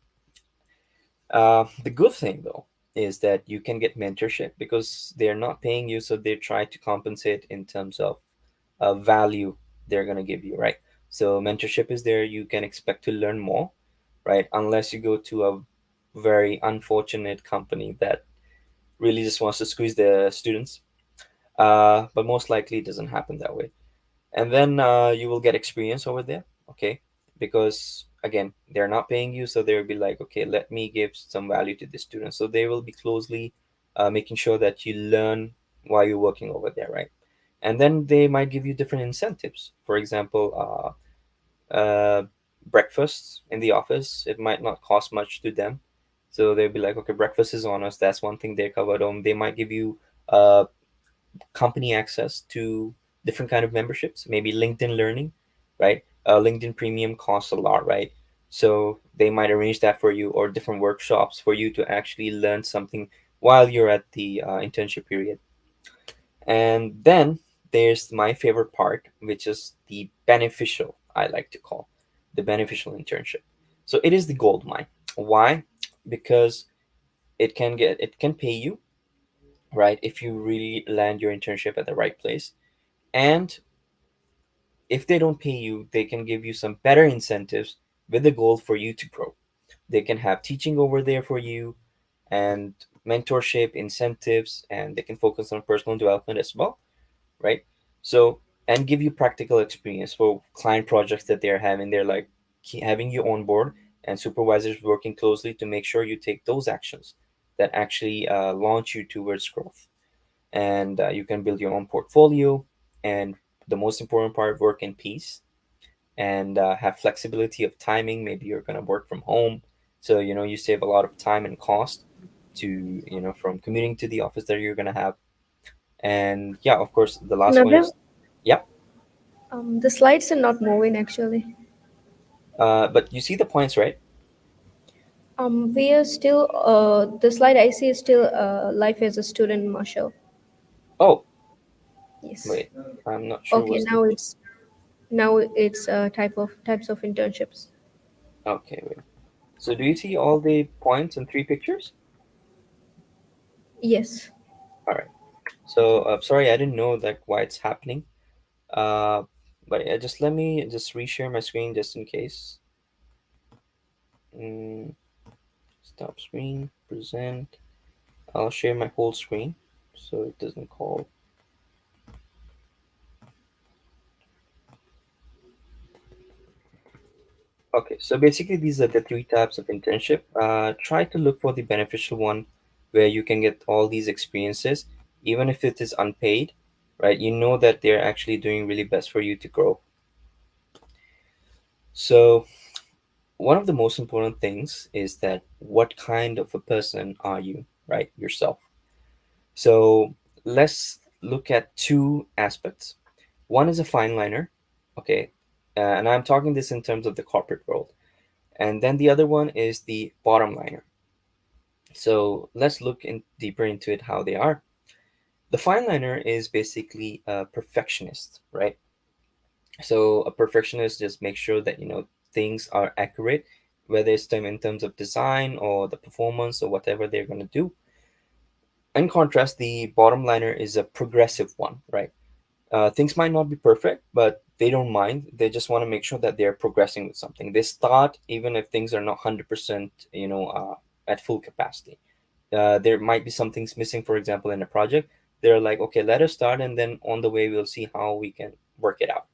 The good thing though is that you can get mentorship because they're not paying you, so they try to compensate in terms of value they're gonna give you, right? So mentorship is there. You can expect to learn more, right? Unless you go to a very unfortunate company that really just wants to squeeze the students. But most likely it doesn't happen that way. And then you will get experience over there, okay? Because again, they're not paying you, so they'll be like, okay, let me give some value to the students. So they will be closely making sure that you learn while you're working over there, right? And then they might give you different incentives. For example, breakfast in the office, it might not cost much to them. So they'll be like, okay, breakfast is on us. That's one thing they covered on. They might give you uh, company access to different kind of memberships, maybe LinkedIn Learning, right? LinkedIn Premium costs a lot, right? So they might arrange that for you, or different workshops for you to actually learn something while you're at the internship period. And then there's my favorite part, which is the beneficial, I like to call the beneficial internship. So it is the gold mine. Why? Because it can pay you, right, if you really land your internship at the right place. And if they don't pay you, they can give you some better incentives with the goal for you to grow. They can have teaching over there for you, and mentorship, incentives, and they can focus on personal development as well, right? So, and give you practical experience for client projects that they're having. They're like having you on board, and supervisors working closely to make sure you take those actions that actually launch you towards growth. And you can build your own portfolio, and the most important part, work in peace, and have flexibility of timing. Maybe you're going to work from home, so you save a lot of time and cost to from commuting to the office that you're going to have. And yeah, of course, the last one Nabil, is, yeah. the slides are not moving actually. But you see the points, right? We are still, the slide I see is still life as a student, Marshall. Oh, Yes. wait, I'm not sure Okay, what's the. now it's types of internships. Okay, wait. So do you see all the points in three pictures? Yes. All right. So sorry, I didn't know like why it's happening. Uh, but yeah, just let me just reshare my screen just in case. Mm, stop screen, present. I'll share my whole screen so it doesn't call. Okay, so basically these are the three types of internship. Try to look for the beneficial one where you can get all these experiences, even if it is unpaid, right? You know that they're actually doing really best for you to grow. So one of the most important things is that what kind of a person are you, right? Yourself. So let's look at two aspects. One is a fine liner, okay, and I'm talking this in terms of the corporate world. And then the other one is the bottom liner. So let's look in deeper into it how they are. The fine liner is basically a perfectionist, right? So a perfectionist just makes sure that things are accurate, whether it's in terms of design or the performance or whatever they're going to do. In contrast, the bottom liner is a progressive one, right? Things might not be perfect, but they don't mind. They just want to make sure that they're progressing with something. They start even if things are not 100%, at full capacity. There might be some things missing, for example, in a project. They're like, okay, let us start, and then on the way we'll see how we can work it out.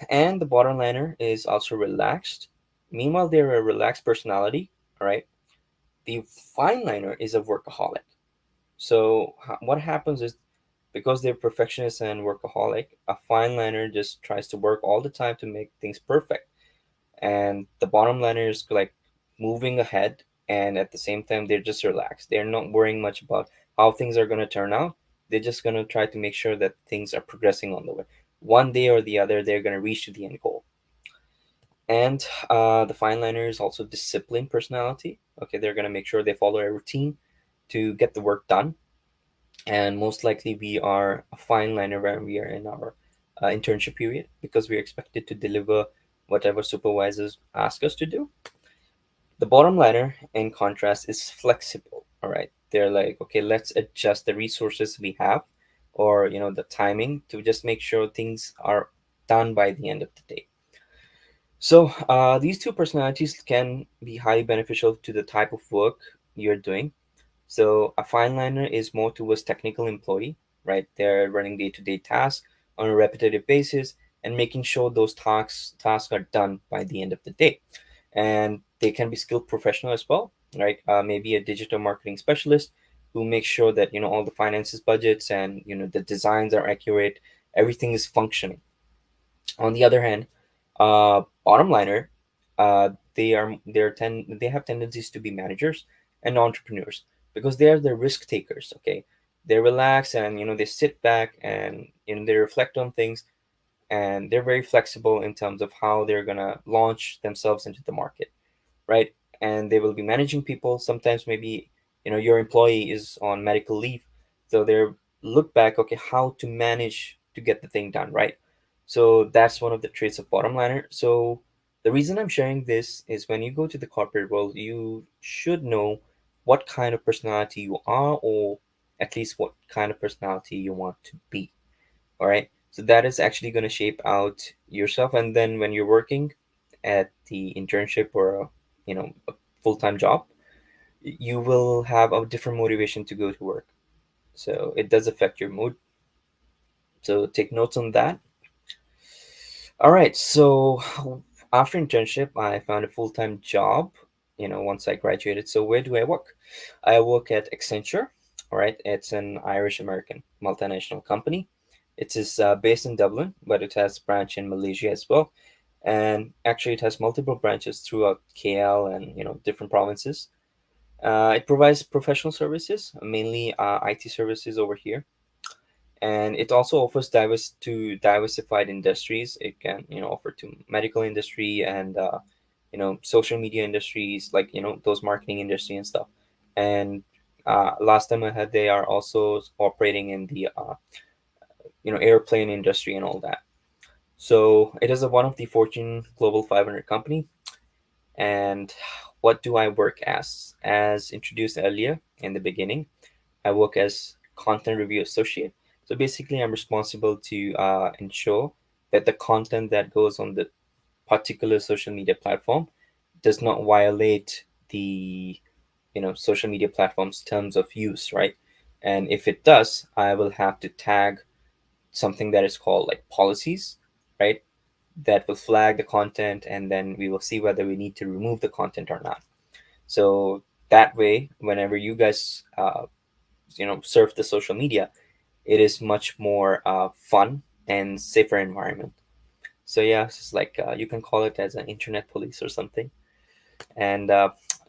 And the bottom liner is also relaxed. Meanwhile, they're a relaxed personality. All right. The fine liner is a workaholic. So what happens is, because they're perfectionists and workaholic, a fine liner just tries to work all the time to make things perfect. And the bottom liner is like moving ahead, and at the same time they're just relaxed. They're not worrying much about how things are going to turn out. They're just going to try to make sure that things are progressing on the way. One day or the other, they're going to reach to the end goal. And the fine liner is also disciplined personality. Okay, they're going to make sure they follow a routine to get the work done. And most likely we are a fine liner when we are in our internship period, because we're expected to deliver whatever supervisors ask us to do. The bottom liner, in contrast, is flexible. All right, they're like, okay, let's adjust the resources we have, or the timing, to just make sure things are done by the end of the day. So these two personalities can be highly beneficial to the type of work you're doing. So a fine liner is more towards technical employee, right? They're running day-to-day tasks on a repetitive basis and making sure those tasks are done by the end of the day. And they can be skilled professional as well, right? Maybe a digital marketing specialist who makes sure that all the finances, budgets, and the designs are accurate, everything is functioning. On the other hand, bottom liner, they have tendencies to be managers and entrepreneurs because they are the risk takers. Okay, they relax and they sit back and they reflect on things, and they're very flexible in terms of how they're gonna launch themselves into the market, right? And they will be managing people. Sometimes maybe your employee is on medical leave, so they're look back, okay, how to manage to get the thing done, right? So that's one of the traits of bottom liner. So the reason I'm sharing this is when you go to the corporate world, you should know what kind of personality you are, or at least what kind of personality you want to be. All right, so that is actually going to shape out yourself, and then when you're working at the internship or a full-time job, you will have a different motivation to go to work. So it does affect your mood, so take notes on that. All right, so after internship I found a full-time job, once I graduated. So where do I work? I work at Accenture. All right, it's an Irish American multinational company. It is based in Dublin, but it has branch in Malaysia as well. And actually, it has multiple branches throughout KL and different provinces. It provides professional services, mainly IT services over here, and it also offers diversified industries. It can offer to medical industry and social media industries, like those marketing industry and stuff. And last time I had, they are also operating in the airplane industry and all that. So it is one of the Fortune Global 500 company. And what do I work as introduced earlier in the beginning, I work as content review associate. So basically, I'm responsible to ensure that the content that goes on the particular social media platform does not violate the social media platform's terms of use, right? And if it does, I will have to tag something that is called like policies, right? That will flag the content, and then we will see whether we need to remove the content or not. So that way, whenever you guys surf the social media, it is much more fun and safer environment. So yeah, it's just like you can call it as an internet police or something. And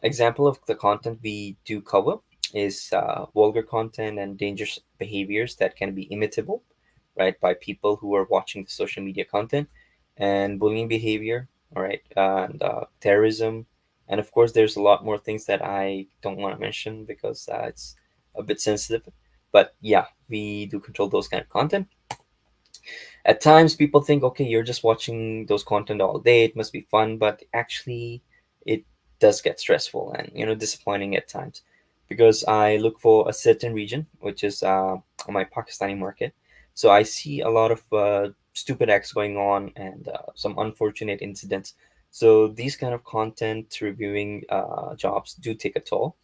example of the content we do cover is vulgar content and dangerous behaviors that can be imitable, right, by people who are watching the social media content, and bullying behavior, all right, and terrorism, and of course, there's a lot more things that I don't want to mention because it's a bit sensitive. But yeah, we do control those kind of content. At times people think, okay, you're just watching those content all day, it must be fun, but actually it does get stressful and disappointing at times, because I look for a certain region, which is my Pakistani market. So I see a lot of stupid acts going on, and some unfortunate incidents. So these kind of content reviewing jobs do take a toll,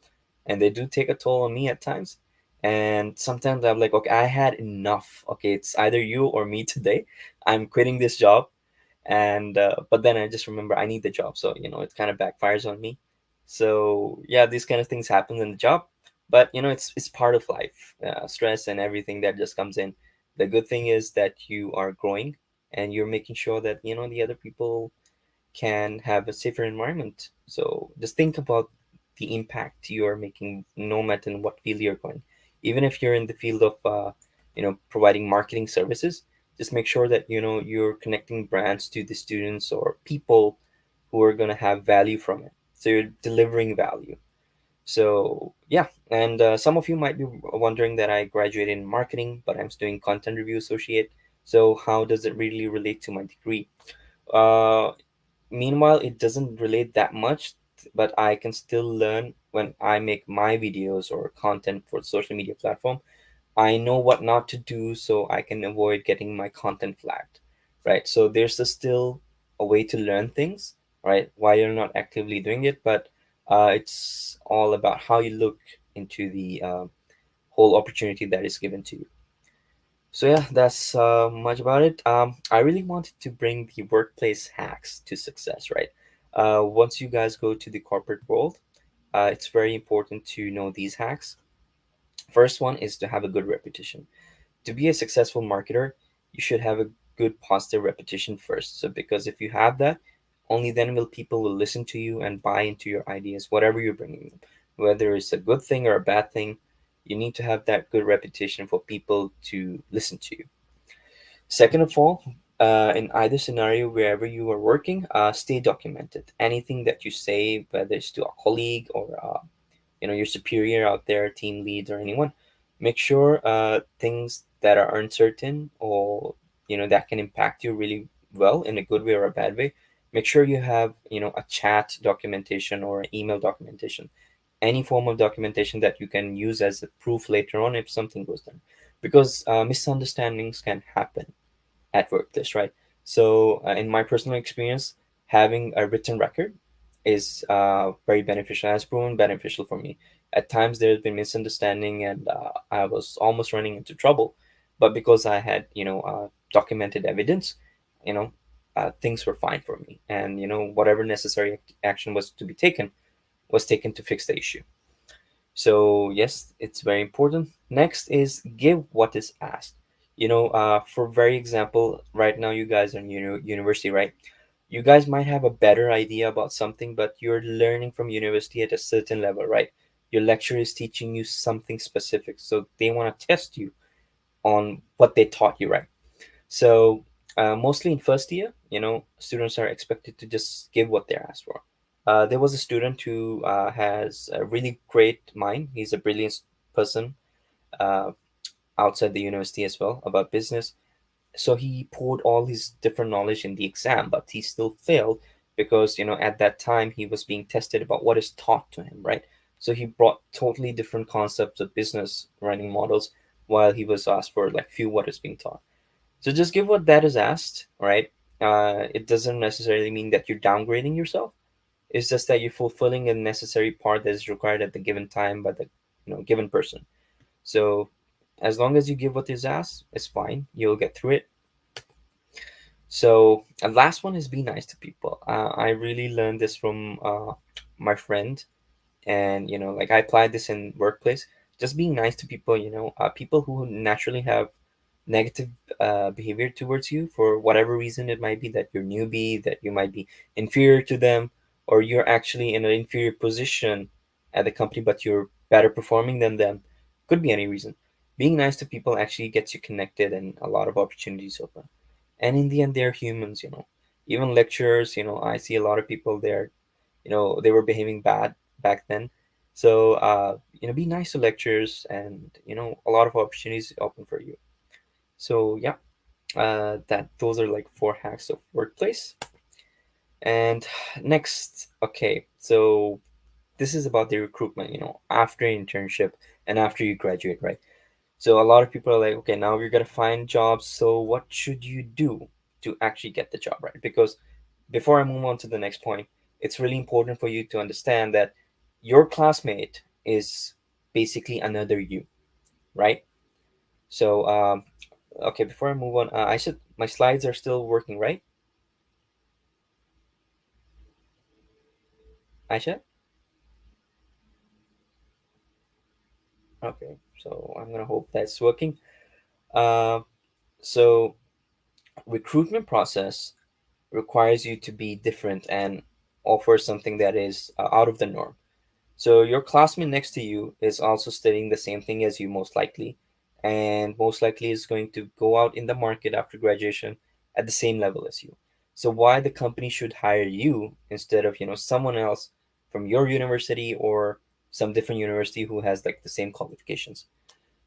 and they do take a toll on me at times. And sometimes I'm like, okay, I had enough. Okay, it's either you or me today. I'm quitting this job. And but then I just remember I need the job, so it kind of backfires on me. So yeah, these kind of things happen in the job, but it's part of life. Stress and everything that just comes in. The good thing is that you are growing, and you're making sure that the other people can have a safer environment. So just think about the impact you are making, no matter in what field you're going. Even if you're in the field of providing marketing services, just make sure that you're connecting brands to the students or people who are going to have value from it. So you're delivering value. So yeah, and some of you might be wondering that I graduated in marketing, but I'm doing content review associate. So how does it really relate to my degree? Uh, Meanwhile, it doesn't relate that much, but I can still learn when I make my videos or content for social media platform. I know what not to do so I can avoid getting my content flagged, right? So there's still a way to learn things, right? While you're not actively doing it, but it's all about how you look into the whole opportunity that is given to you. So yeah, that's much about it. I really wanted to bring the workplace hacks to success, right? Once you guys go to the corporate world, it's very important to know these hacks. First one is to have a good reputation. To be a successful marketer, you should have a good positive reputation first. So because if you have that, only then will people will listen to you and buy into your ideas, whatever you're bringing them. Whether it's a good thing or a bad thing, you need to have that good reputation for people to listen to you. Second of all, in either scenario, wherever you are working, stay documented. Anything that you say, whether it's to a colleague or your superior out there, team leads or anyone, make sure things that are uncertain or that can impact you really well in a good way or a bad way. Make sure you have a chat documentation or email documentation, any form of documentation that you can use as a proof later on if something goes down, because misunderstandings can happen at workplace, right? So, in my personal experience, having a written record is very beneficial. Has proven beneficial for me. At times, there's been misunderstanding, and I was almost running into trouble. But because I had, documented evidence, you know, things were fine for me, and whatever necessary action was to be taken was taken to fix the issue. So yes, it's very important. Next is give what is asked. For very example, right now you guys are in university, right? You guys might have a better idea about something, but you're learning from university at a certain level, right? Your lecturer is teaching you something specific, so they want to test you on what they taught you, right? So mostly in first year, students are expected to just give what they're asked for. There was a student who has a really great mind. He's a brilliant person uh, outside the university as well about business. So he poured all his different knowledge in the exam, but he still failed because at that time he was being tested about what is taught to him, right? So he brought totally different concepts of business running models while he was asked for like few what is being taught. So just give what that is asked, right? It doesn't necessarily mean that you're downgrading yourself. It's just that you're fulfilling a necessary part that is required at the given time by the given person. So as long as you give what is asked, it's fine. You'll get through it. So and last one is be nice to people. I really learned this from my friend, and like I applied this in workplace. Just being nice to people. People who naturally have negative behavior towards you for whatever reason it might be, that you're newbie, that you might be inferior to them, or you're actually in an inferior position at the company but you're better performing than them. Could be any reason. Being nice to people actually gets you connected and a lot of opportunities open. And in the end, they're humans. Even lecturers, I see a lot of people there, they were behaving bad back then. So be nice to lecturers, and a lot of opportunities open for you. So yeah, that those are like four hacks of workplace. And next, okay, so this is about the recruitment. After internship and after you graduate, right? So a lot of people are like, okay, now we're gonna find jobs. So what should you do to actually get the job, right? Because before I move on to the next point, it's really important for you to understand that your classmate is basically another you, right? So okay, before I move on, I should my slides are still working, right? Aisha? Okay, so I'm gonna hope that's working. Uh, so recruitment process requires you to be different and offer something that is out of the norm. So your classmate next to you is also studying the same thing as you, most likely, and most likely is going to go out in the market after graduation at the same level as you. So why the company should hire you instead of someone else from your university or some different university who has like the same qualifications?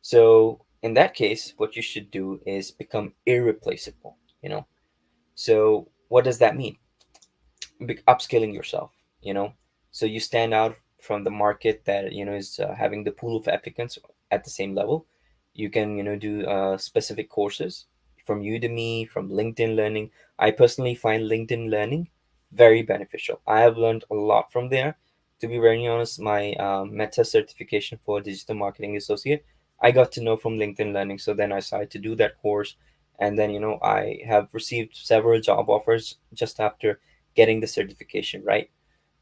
So in that case, what you should do is become irreplaceable. So what does that mean? Upskilling yourself, you know so you stand out from the market that is having the pool of applicants at the same level. You can do specific courses from Udemy, from LinkedIn Learning. I personally find LinkedIn Learning very beneficial. I have learned a lot from there. to be very honest, my Meta certification for digital marketing associate, I got to know from LinkedIn Learning. So then I decided to do that course, and then I have received several job offers just after getting the certification, right?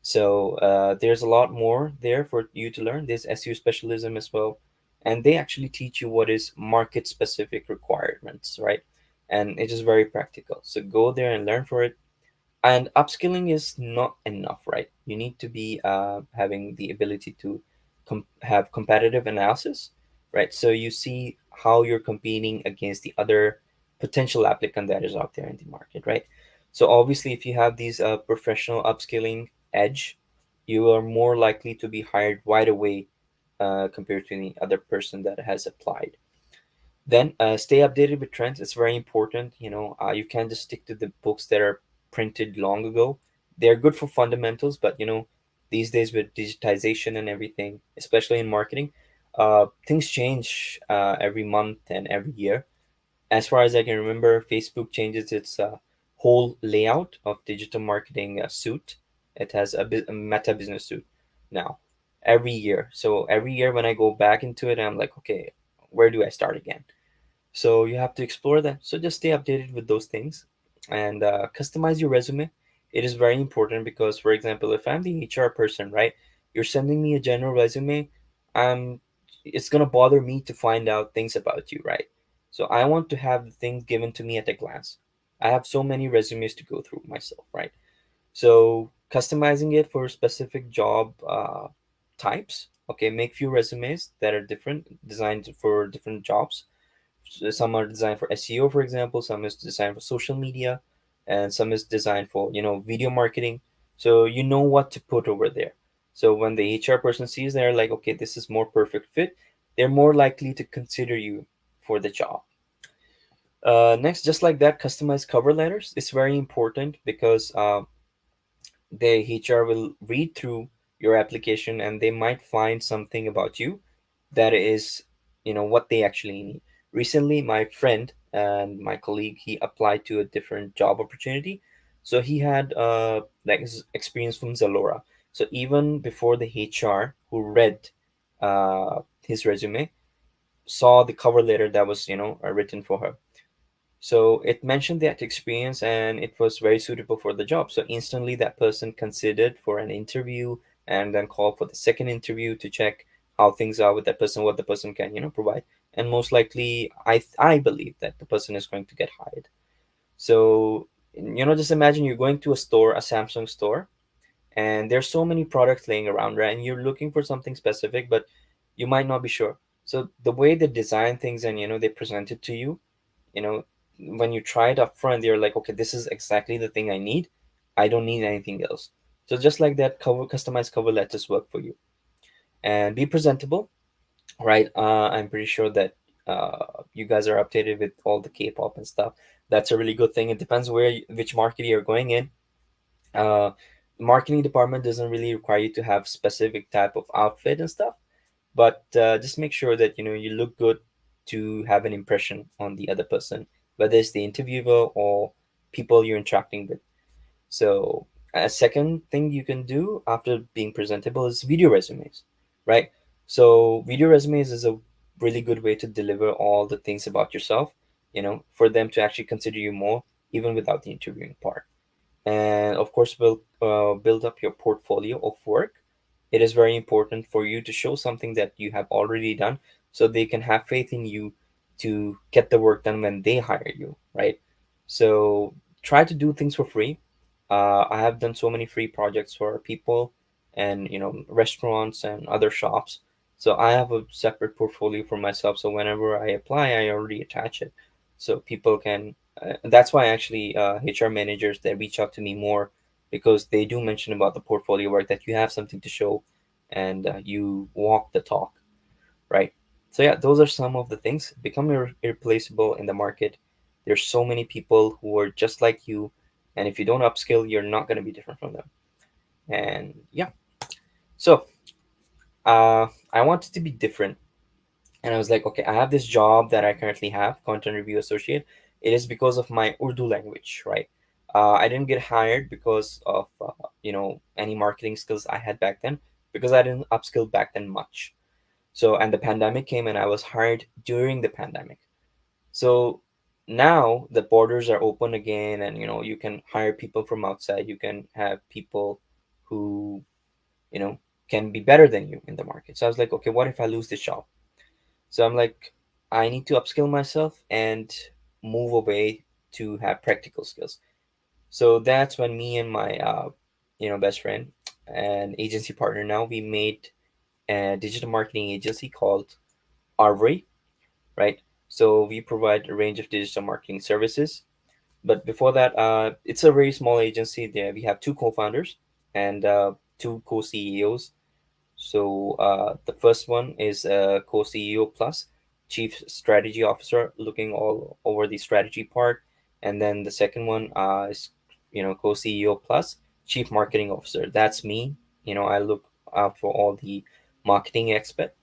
So there's a lot more there for you to learn. There's SEO specialism as well, and they actually teach you what is market specific requirements, right? And it is very practical. So go there and learn for it. And upskilling is not enough, right? You need to be having the ability to have competitive analysis, right? So you see how you're competing against the other potential applicant that is out there in the market, right? So obviously, if you have these professional upskilling edge, you are more likely to be hired right away compared to any other person that has applied. Then stay updated with trends. It's very important. You can't just stick to the books that are printed long ago. They're good for fundamentals, but these days with digitization and everything, especially in marketing, things change every month and every year. As far as I can remember, Facebook changes its whole layout of digital marketing suite. It has a Meta business suite now every year. So every year when I go back into it, I'm like, okay, where do I start again? So you have to explore that. So just stay updated with those things, and customize your resume. It is very important because, for example, if I'm the HR person, right, you're sending me a general resume, I'm it's gonna bother me to find out things about you, right? So I want to have the things given to me at a glance. I have so many resumes to go through myself, right? So customizing it for specific job types. Okay, make few resumes that are different, designed for different jobs. Some are designed for SEO, for example. Some is designed for social media, and some is designed for video marketing. So you know what to put over there. So when the HR person sees, they're like, okay, this is more perfect fit. They're more likely to consider you for the job. Next, just like that, customized cover letters. It's very important because the HR will read through your application and they might find something about you that is, what they actually need. Recently, my friend and my colleague, he applied to a different job opportunity. So he had like his experience from Zalora. So even before the HR who read his resume saw the cover letter that was, written for her, so it mentioned that experience and it was very suitable for the job. So instantly that person considered for an interview and then called for the second interview to check how things are with that person, what the person can, provide. And most likely I believe that the person is going to get hired. So, just imagine you're going to a store, a Samsung store, and there's so many products laying around, right? And you're looking for something specific, but you might not be sure. So the way they design things and they present it to you, you know when you try it up front, you're like, okay, this is exactly the thing I need. I don't need anything else. So just like that, customized cover letters work for you. And be presentable, right? I'm pretty sure that you guys are updated with all the K-pop and stuff. That's a really good thing. It depends which market you're going in. uh, Marketing department doesn't really require you to have specific type of outfit and stuff, but just make sure that you look good to have an impression on the other person, whether it's the interviewer or people you're interacting with. So a second thing you can do after being presentable is video resumes, right? So video resumes is a really good way to deliver all the things about yourself, for them to actually consider you more even without the interviewing part. And of course, build up your portfolio of work. It is very important for you to show something that you have already done so they can have faith in you to get the work done when they hire you, right? So try to do things for free. I have done so many free projects for people and restaurants and other shops. So I have a separate portfolio for myself. So whenever I apply, I already attach it so people can. That's why actually HR managers, they reach out to me more because they do mention about the portfolio work, that you have something to show and you walk the talk, right? So yeah, those are some of the things. Become irreplaceable in the market. There's so many people who are just like you, and if you don't upskill, you're not going to be different from them. And yeah, so I wanted to be different, and I was like, okay, I have this job that I currently have, content review associate. It is because of my Urdu language, right? I didn't get hired because of any marketing skills I had back then, because I didn't upskill back then much. So, and the pandemic came, and I was hired during the pandemic. So now the borders are open again, and you can hire people from outside. You can have people who you know can be better than you in the market. So I was like, okay, what if I lose this job? So I'm like, I need to upskill myself and move away to have practical skills. So that's when me and my best friend and agency partner, now we made a digital marketing agency called Arvory, right? So we provide a range of digital marketing services. But before that, it's a very small agency. There we have two co-founders and two co-CEOs. So the first one is co-CEO plus chief strategy officer, looking all over the strategy part, and then the second one is co-CEO plus chief marketing officer. That's me. I look out for all the marketing aspect,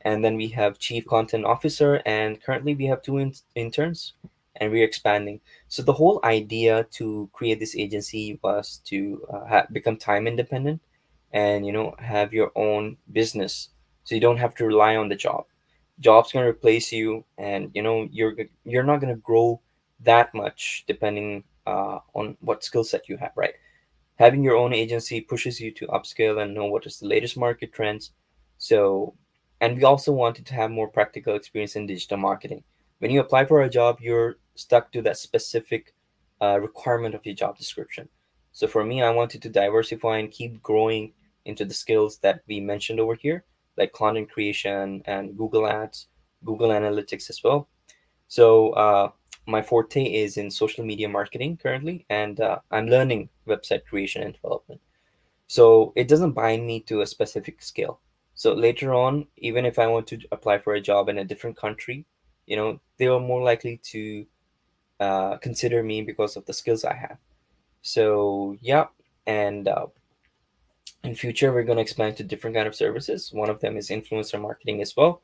and then we have chief content officer, and currently we have two interns, and we're expanding. So the whole idea to create this agency was to become time independent, and have your own business, so you don't have to rely on the job's going to replace you, and you're not going to grow that much depending on what skill set you have, right? Having your own agency pushes you to upscale and know what is the latest market trends. So, and we also wanted to have more practical experience in digital marketing. When you apply for a job, you're stuck to that specific requirement of your job description. So for me, I wanted to diversify and keep growing into the skills that we mentioned over here, like content creation and Google Ads, Google Analytics as well. So my forte is in social media marketing currently, and I'm learning website creation and development. So it doesn't bind me to a specific skill. So later on, even if I want to apply for a job in a different country, they are more likely to consider me because of the skills I have. So yeah, and in future we're going to expand to different kind of services. One of them is influencer marketing as well.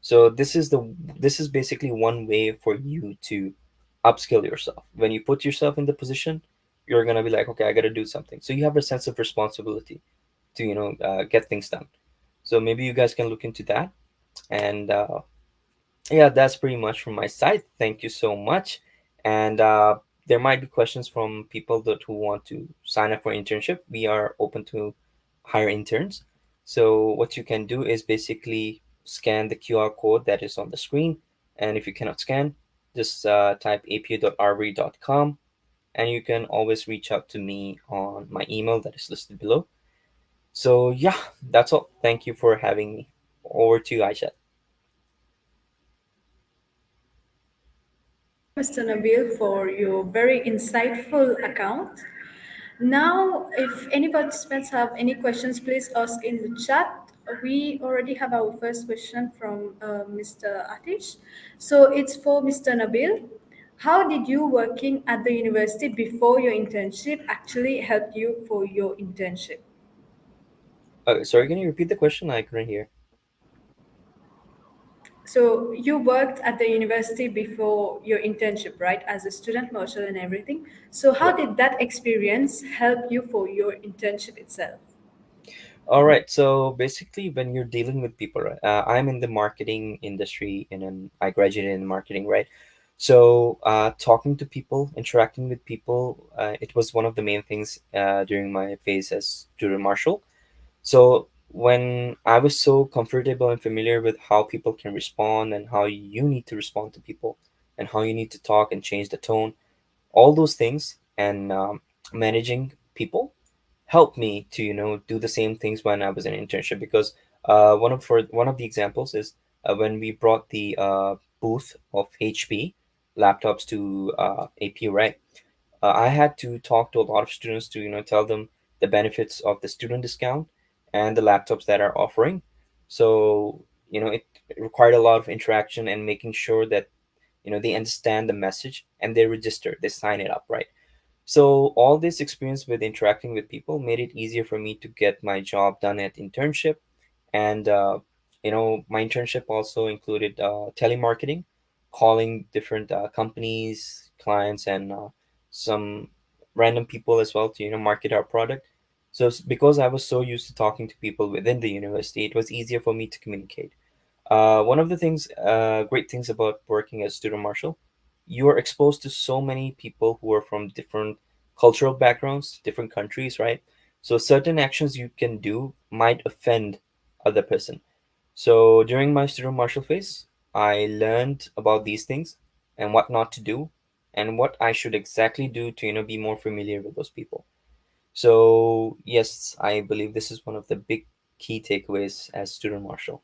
So this is basically one way for you to upskill yourself. When you put yourself in the position, you're gonna be like, okay, I got to do something. So you have a sense of responsibility to get things done. So maybe you guys can look into that. And yeah, that's pretty much from my side. Thank you so much. And there might be questions from people that who want to sign up for internship. We are open to hire interns. So what you can do is basically scan the QR code that is on the screen. And if you cannot scan, just type apu.rv.com, and you can always reach out to me on my email that is listed below. So yeah, that's all. Thank you for having me. Over to you, Aisha. Mr. Nabil, for your very insightful account. Now, if any participants have any questions, please ask in the chat. We already have our first question from Mr. Atish. So it's for Mr. Nabil. How did you working at the university before your internship actually help you for your internship? Sorry, can you repeat the question? I couldn't hear. So you worked at the university before your internship, right? As a student marshal and everything. So how Yep. did that experience help you for your internship itself? All right. So basically, when you're dealing with people, right? I'm in the marketing industry, and then I graduated in marketing, right? So talking to people, interacting with people, it was one of the main things during my phase as student marshal. So when I was so comfortable and familiar with how people can respond and how you need to respond to people and how you need to talk and change the tone, all those things, and managing people helped me to do the same things when I was in internship. Because one of the examples is when we brought the booth of HP laptops to APU, right? I had to talk to a lot of students to tell them the benefits of the student discount and the laptops that are offering. So it required a lot of interaction and making sure that they understand the message and they register, they sign it up, right? So all this experience with interacting with people made it easier for me to get my job done at internship. And my internship also included telemarketing, calling different companies, clients, and some random people as well to market our product. So because I was so used to talking to people within the university, it was easier for me to communicate. One of the great things about working as student marshal, you are exposed to so many people who are from different cultural backgrounds, different countries, right? So certain actions you can do might offend other person. So during my student marshal phase, I learned about these things and what not to do and what I should exactly do to be more familiar with those people. So yes, I believe this is one of the big key takeaways as student marshal.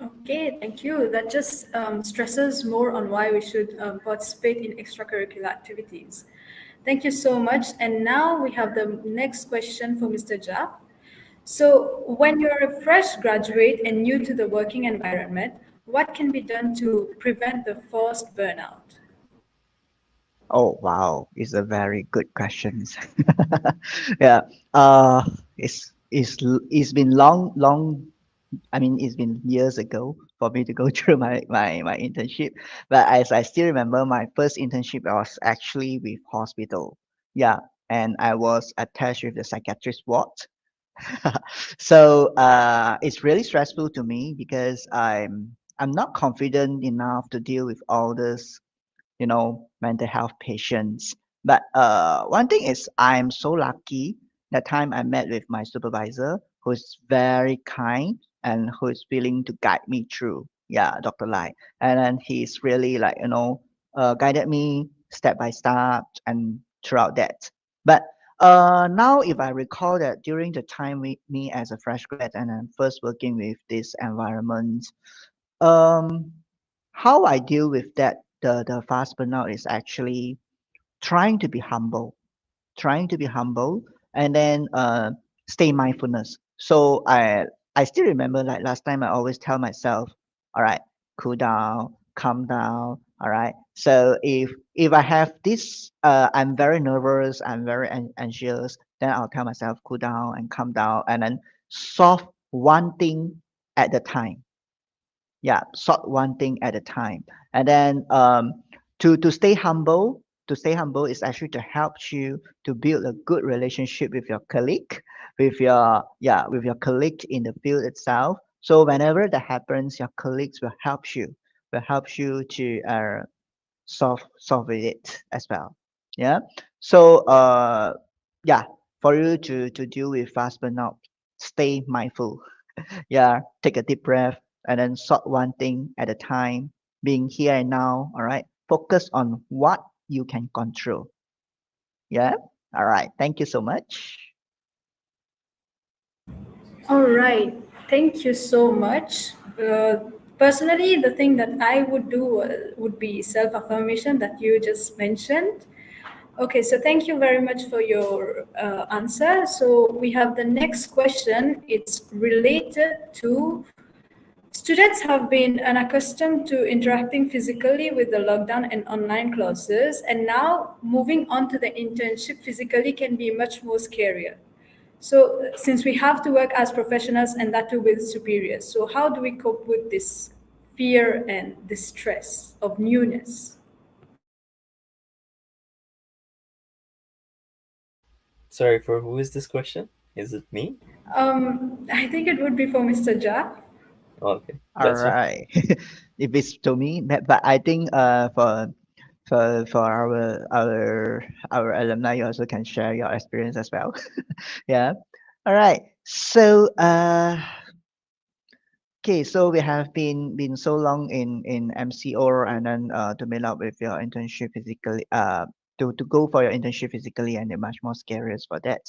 Okay, thank you. That just stresses more on why we should participate in extracurricular activities. Thank you so much. And now we have the next question for Mr. Jaff. So, when you're a fresh graduate and new to the working environment, what can be done to prevent the forced burnout? Oh wow, it's a very good question. Yeah. Uh, it's been long. I mean, it's been years ago for me to go through my internship. But as I still remember, my first internship was actually with hospital. Yeah, and I was attached with the psychiatrist ward. So it's really stressful to me because I'm not confident enough to deal with all this mental health patients. But one thing is, I'm so lucky that time I met with my supervisor, who's very kind and who is willing to guide me through. Yeah, Dr. Lai, and then he's really like guided me step by step and throughout that. But now, if I recall that during the time with me as a fresh grad and I'm first working with this environment, um, how I deal with that the fast burnout is actually trying to be humble, and then stay mindfulness. So I still remember like last time I always tell myself, all right, cool down, calm down. All right. So if I have this, I'm very nervous, I'm very anxious, then I'll tell myself cool down and calm down, and then solve one thing at the time. Yeah, sort one thing at a time. And then to stay humble, is actually to help you to build a good relationship with your colleague, with your colleague in the field itself. So whenever that happens, your colleagues will help you to solve it as well. Yeah. So yeah, for you to deal with fast burnout, stay mindful. Yeah, take a deep breath and then sort one thing at a time, being here and now. All right, focus on what you can control. Yeah. All right, thank you so much. All right, thank you so much. Personally, the thing that I would do would be self affirmation that you just mentioned. Okay, so thank you very much for your answer. So we have the next question. It's related to students have been unaccustomed to interacting physically with the lockdown and online classes, and now moving on to the internship physically can be much more scarier. So, since we have to work as professionals and that too with superiors, so how do we cope with this fear and this stress of newness? Sorry, for who is this question? Is it me? I think it would be for Mr. Ja. Oh, okay, All that's fine. right. If it's to me, but I think for our alumni, you also can share your experience as well. Yeah. All right. So okay, so we have been so long in MCO and then to meet up with your internship physically to go for your internship physically and they're much more scarier for that.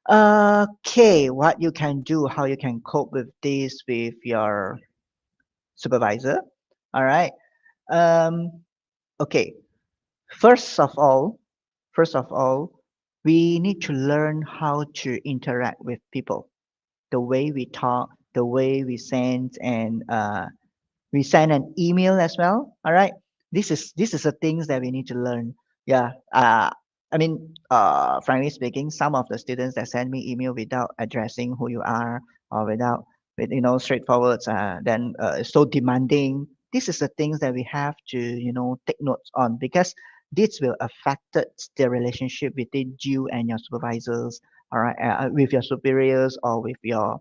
Okay, what you can do, how you can cope with this with your supervisor. All right. Um okay. First of all, first of all, we need to learn how to interact with people. The way we talk, the way we send and we send an email as well. All right, this is the things that we need to learn. Yeah. I mean, frankly speaking, some of the students that send me email without addressing who you are or without with straightforward then so demanding. This is the things that we have to take notes on because this will affect the relationship between you and your supervisors, all right, with your superiors or with your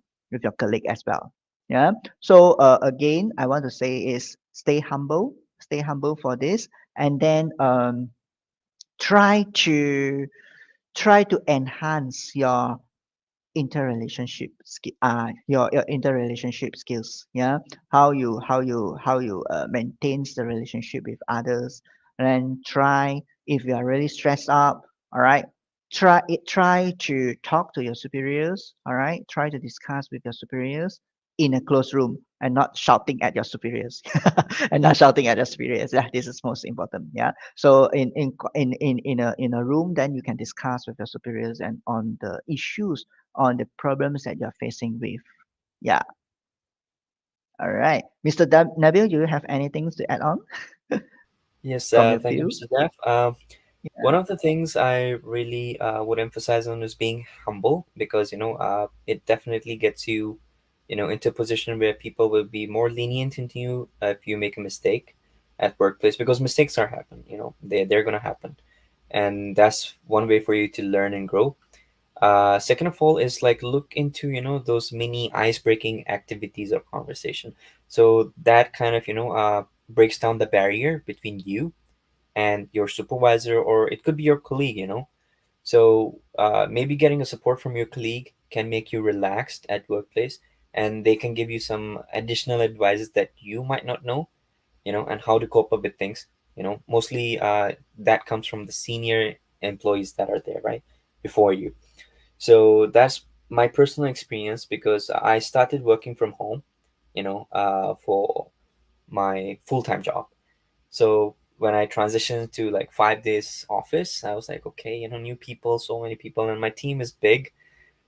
colleague as well. Yeah. So again, I want to say is stay humble for this, and then try to try to enhance your interrelationship skills. Yeah, how you maintains the relationship with others, and then try, if you are really stressed up, all right, try to talk to your superiors, all right, try to discuss with your superiors in a closed room and not shouting at your superiors. And not shouting at your superiors, yeah, this is most important. Yeah, so in a room, then you can discuss with your superiors and on the issues, on the problems that you're facing with. Yeah. All right. Mr. Nabil, do you have anything to add on Yes, from your thank you, view? Mr. Jeff. Yeah. One of the things I really would emphasize on is being humble, because it definitely gets you, into a position where people will be more lenient into you if you make a mistake at workplace, because mistakes are happen. They're gonna happen, and that's one way for you to learn and grow. Second of all is like look into those mini ice breaking activities or conversation, so that kind of breaks down the barrier between you and your supervisor, or it could be your colleague. So maybe getting a support from your colleague can make you relaxed at workplace, and they can give you some additional advices that you might not know, and how to cope up with things. Mostly that comes from the senior employees that are there, right, before you. So that's my personal experience, because I started working from home, for my full-time job. So when I transitioned to like 5 days office, I was like, okay, new people, so many people, and my team is big.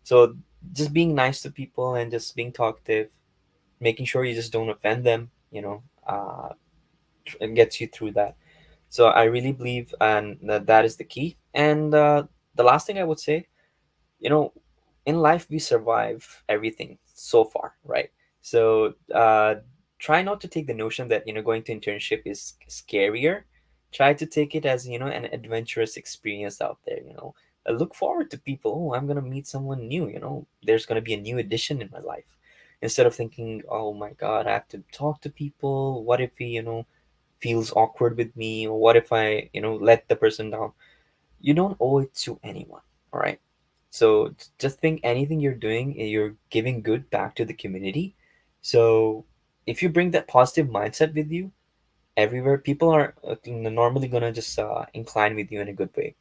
So just being nice to people and just being talkative, making sure you just don't offend them, it gets you through that. So I really believe, and that is the key. And the last thing I would say, you know in life we survive everything so far, right? So try not to take the notion that going to internship is scarier. Try to take it as an adventurous experience out there. Look forward to people. Oh, I'm gonna meet someone new. There's gonna be a new addition in my life, instead of thinking, oh my god, I have to talk to people. What if he feels awkward with me, or what if I let the person down? You don't owe it to anyone. All right. So just think, anything you're doing, you're giving good back to the community. So if you bring that positive mindset with you everywhere, people are normally gonna just incline with you in a good way.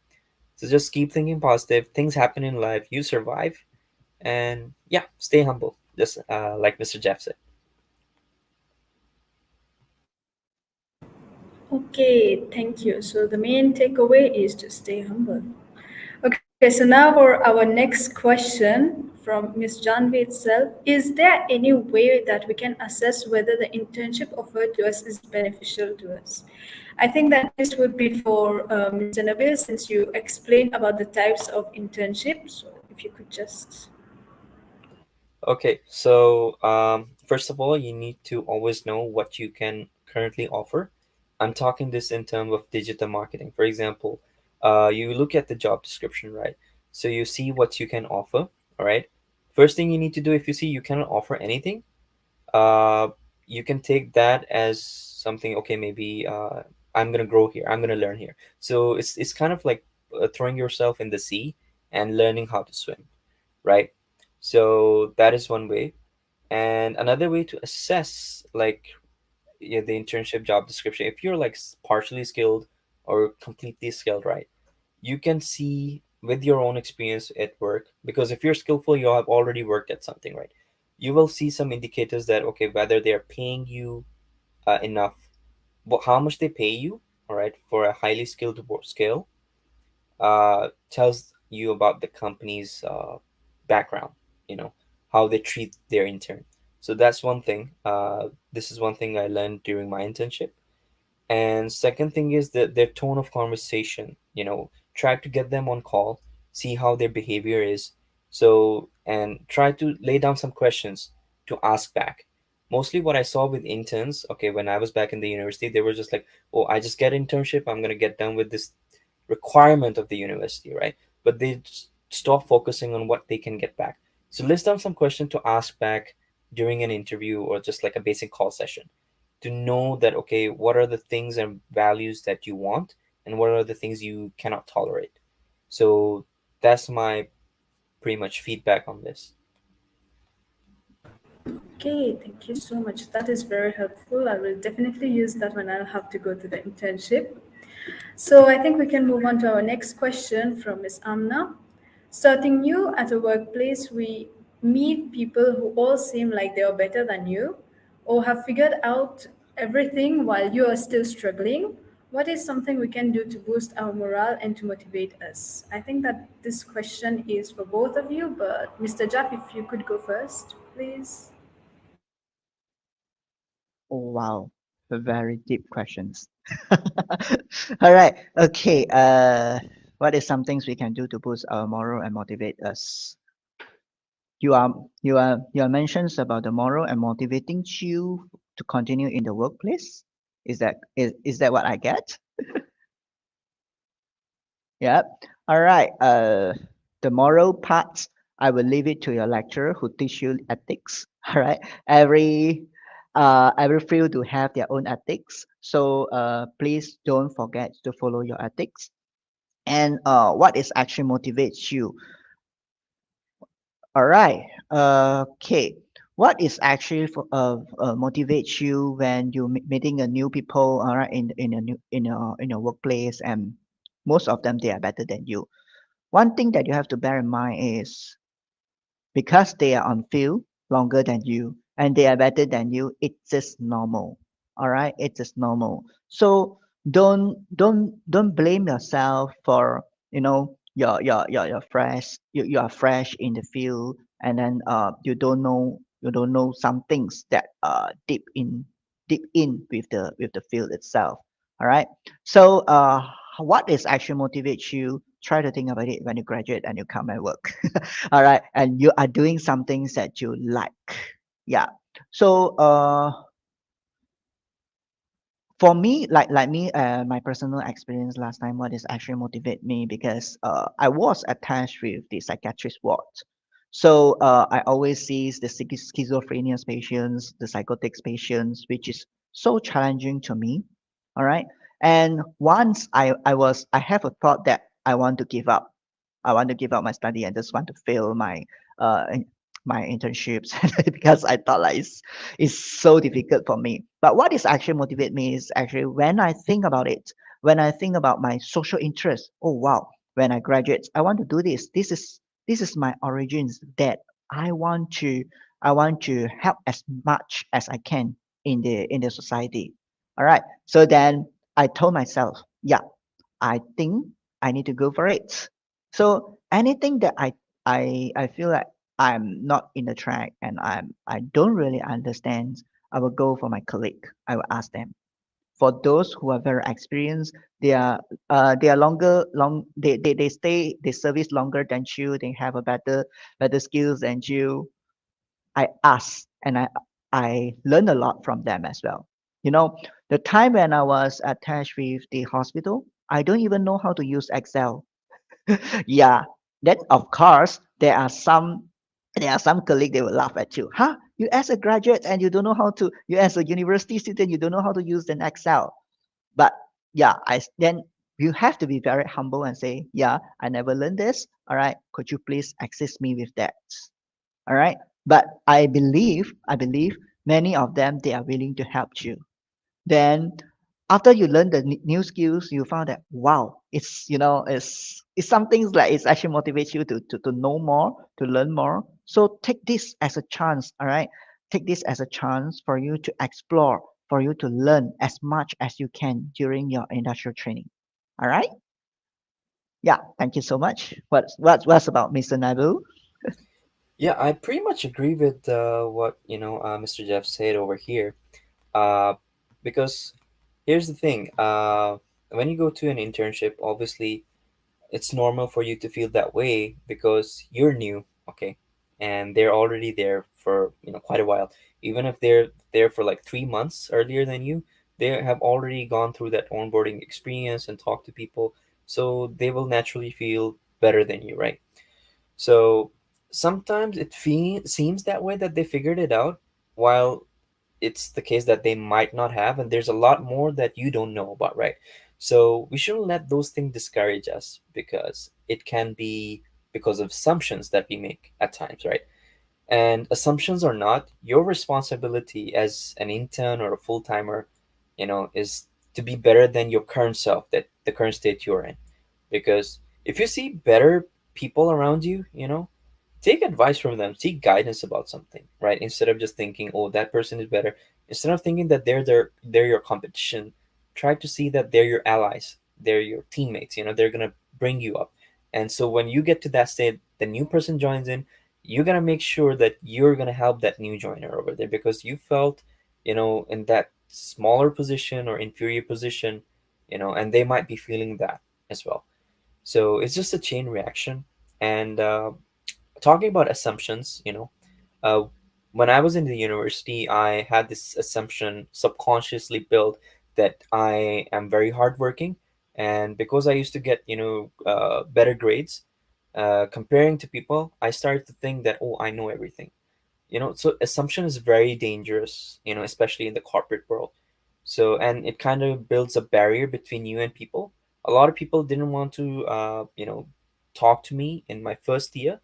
So just keep thinking positive. Things happen in life. You survive, and yeah, stay humble. Just like Mr. Jeff said. Okay, thank you. So the main takeaway is to stay humble. Okay, so now for our next question from Ms. Janvi itself. Is there any way that we can assess whether the internship offered to us is beneficial to us? I think that this would be for Mr. Nabil, since you explained about the types of internships. So if you could just. Okay, so first of all, you need to always know what you can currently offer. I'm talking this in terms of digital marketing. For example, you look at the job description, right? So you see what you can offer, all right? First thing you need to do, if you see you cannot offer anything, uh, you can take that as something, okay, maybe I'm gonna grow here, I'm gonna learn here. So it's kind of like throwing yourself in the sea and learning how to swim, right? So that is one way. And another way to assess, like, yeah, the internship job description, if you're like partially skilled or completely skilled, right, you can see with your own experience at work, because if you're skillful, you have already worked at something, right? You will see some indicators that, okay, whether they're paying you enough, how much they pay you, all right, for a highly skilled work skill, tells you about the company's background, you know, how they treat their intern. So that's one thing. This is one thing I learned during my internship. And second thing is that their tone of conversation, try to get them on call, see how their behavior is. So, and try to lay down some questions to ask back. Mostly what I saw with interns, okay, when I was back in the university, they were just like, oh, I just get internship, I'm going to get done with this requirement of the university, right? But they stop focusing on what they can get back. So list down some questions to ask back during an interview or just like a basic call session to know that, okay, what are the things and values that you want and what are the things you cannot tolerate. So that's my pretty much feedback on this. Okay, thank you so much. That is very helpful. I will definitely use that when I'll have to go to the internship. So I think we can move on to our next question from Ms. Amna. Starting new at a workplace, we meet people who all seem like they are better than you or have figured out everything while you are still struggling. What is something we can do to boost our morale and to motivate us? I think that this question is for both of you, but Mr. Jaff, if you could go first, please. Oh, wow, very deep questions. All right. Okay. What is some things we can do to boost our moral and motivate us? You are mentions about the moral and motivating you to continue in the workplace. Is that what I get? Yeah. All right. The moral parts, I will leave it to your lecturer who teach you ethics. All right. Every field to have their own ethics. So please don't forget to follow your ethics. And what is actually motivates you? All right. Okay. What is actually motivates you when you meeting a new people? All right, in a new in a workplace, and most of them they are better than you. One thing that you have to bear in mind is because they are on field longer than you and they are better than you, it's just normal. All right, it's just normal. So don't blame yourself for you're fresh, you are fresh in the field, and then you don't know some things that deep in with the field itself. All right. So what is actually motivates you? Try to think about it when you graduate and you come and work. All right, and you are doing some things that you like. Yeah. So for me, like me, my personal experience last time, what is actually motivate me because I was attached with the psychiatrist ward. So I always see the schizophrenia patients, the psychotics patients, which is so challenging to me. All right. And once I have a thought that I want to give up. I want to give up my study and just want to fail my internships because I thought like it's so difficult for me. But what is actually motivate me is actually when I think about it, when I think about my social interest. Oh wow, when I graduate, I want to do this. This is my origins that I want to I want to help as much as I can in the society. All right. So then I told myself, yeah, I think I need to go for it. So anything that I feel like I'm not in the track and I don't really understand, I will go for my colleague. I will ask them. For those who are very experienced, they are they service longer than you, they have a better skills than you. I ask and I learn a lot from them as well. You know, the time when I was attached with the hospital, I don't even know how to use Excel. Yeah, then of course there are some colleagues they will laugh at you. Huh? You as a graduate and you don't know how to you as a university student you don't know how to use an Excel. But yeah, then you have to be very humble and say, yeah, I never learned this. All right, could you please assist me with that? All right. But I believe many of them they are willing to help you. Then after you learn the new skills, you found that wow, it's some things like it's actually motivates you to know more, to learn more. So take this as a chance, all right? Take this as a chance for you to explore, for you to learn as much as you can during your industrial training. All right? Yeah, thank you so much. What's about Mr. Nabu? Yeah, I pretty much agree with what Mr. Jeff said over here. Uh, because here's the thing. When you go to an internship, obviously it's normal for you to feel that way because you're new, okay, and they're already there for quite a while. Even if they're there for like 3 months earlier than you, they have already gone through that onboarding experience and talked to people, so they will naturally feel better than you, right? So sometimes seems that way, that they figured it out, while it's the case that they might not have, and there's a lot more that you don't know about, right? So we shouldn't let those things discourage us, because it can be because of assumptions that we make at times, right? And assumptions or not, your responsibility as an intern or a full timer, is to be better than your current self, that the current state you're in. Because if you see better people around you, take advice from them, seek guidance about something, right? Instead of just thinking, oh, that person is better. Instead of thinking that they're your competition, try to see that they're your allies, they're your teammates. They're gonna bring you up. And so when you get to that state, the new person joins in, you're gonna make sure that you're gonna help that new joiner over there, because you felt, in that smaller position or inferior position, and they might be feeling that as well. So it's just a chain reaction. And talking about assumptions, uh, when I was in the university, I had this assumption subconsciously built that I am very hardworking, and because I used to get better grades, comparing to people, I started to think that, oh, I know everything. So assumption is very dangerous, especially in the corporate world. So, and it kind of builds a barrier between you and people. A lot of people didn't want to talk to me in my first year,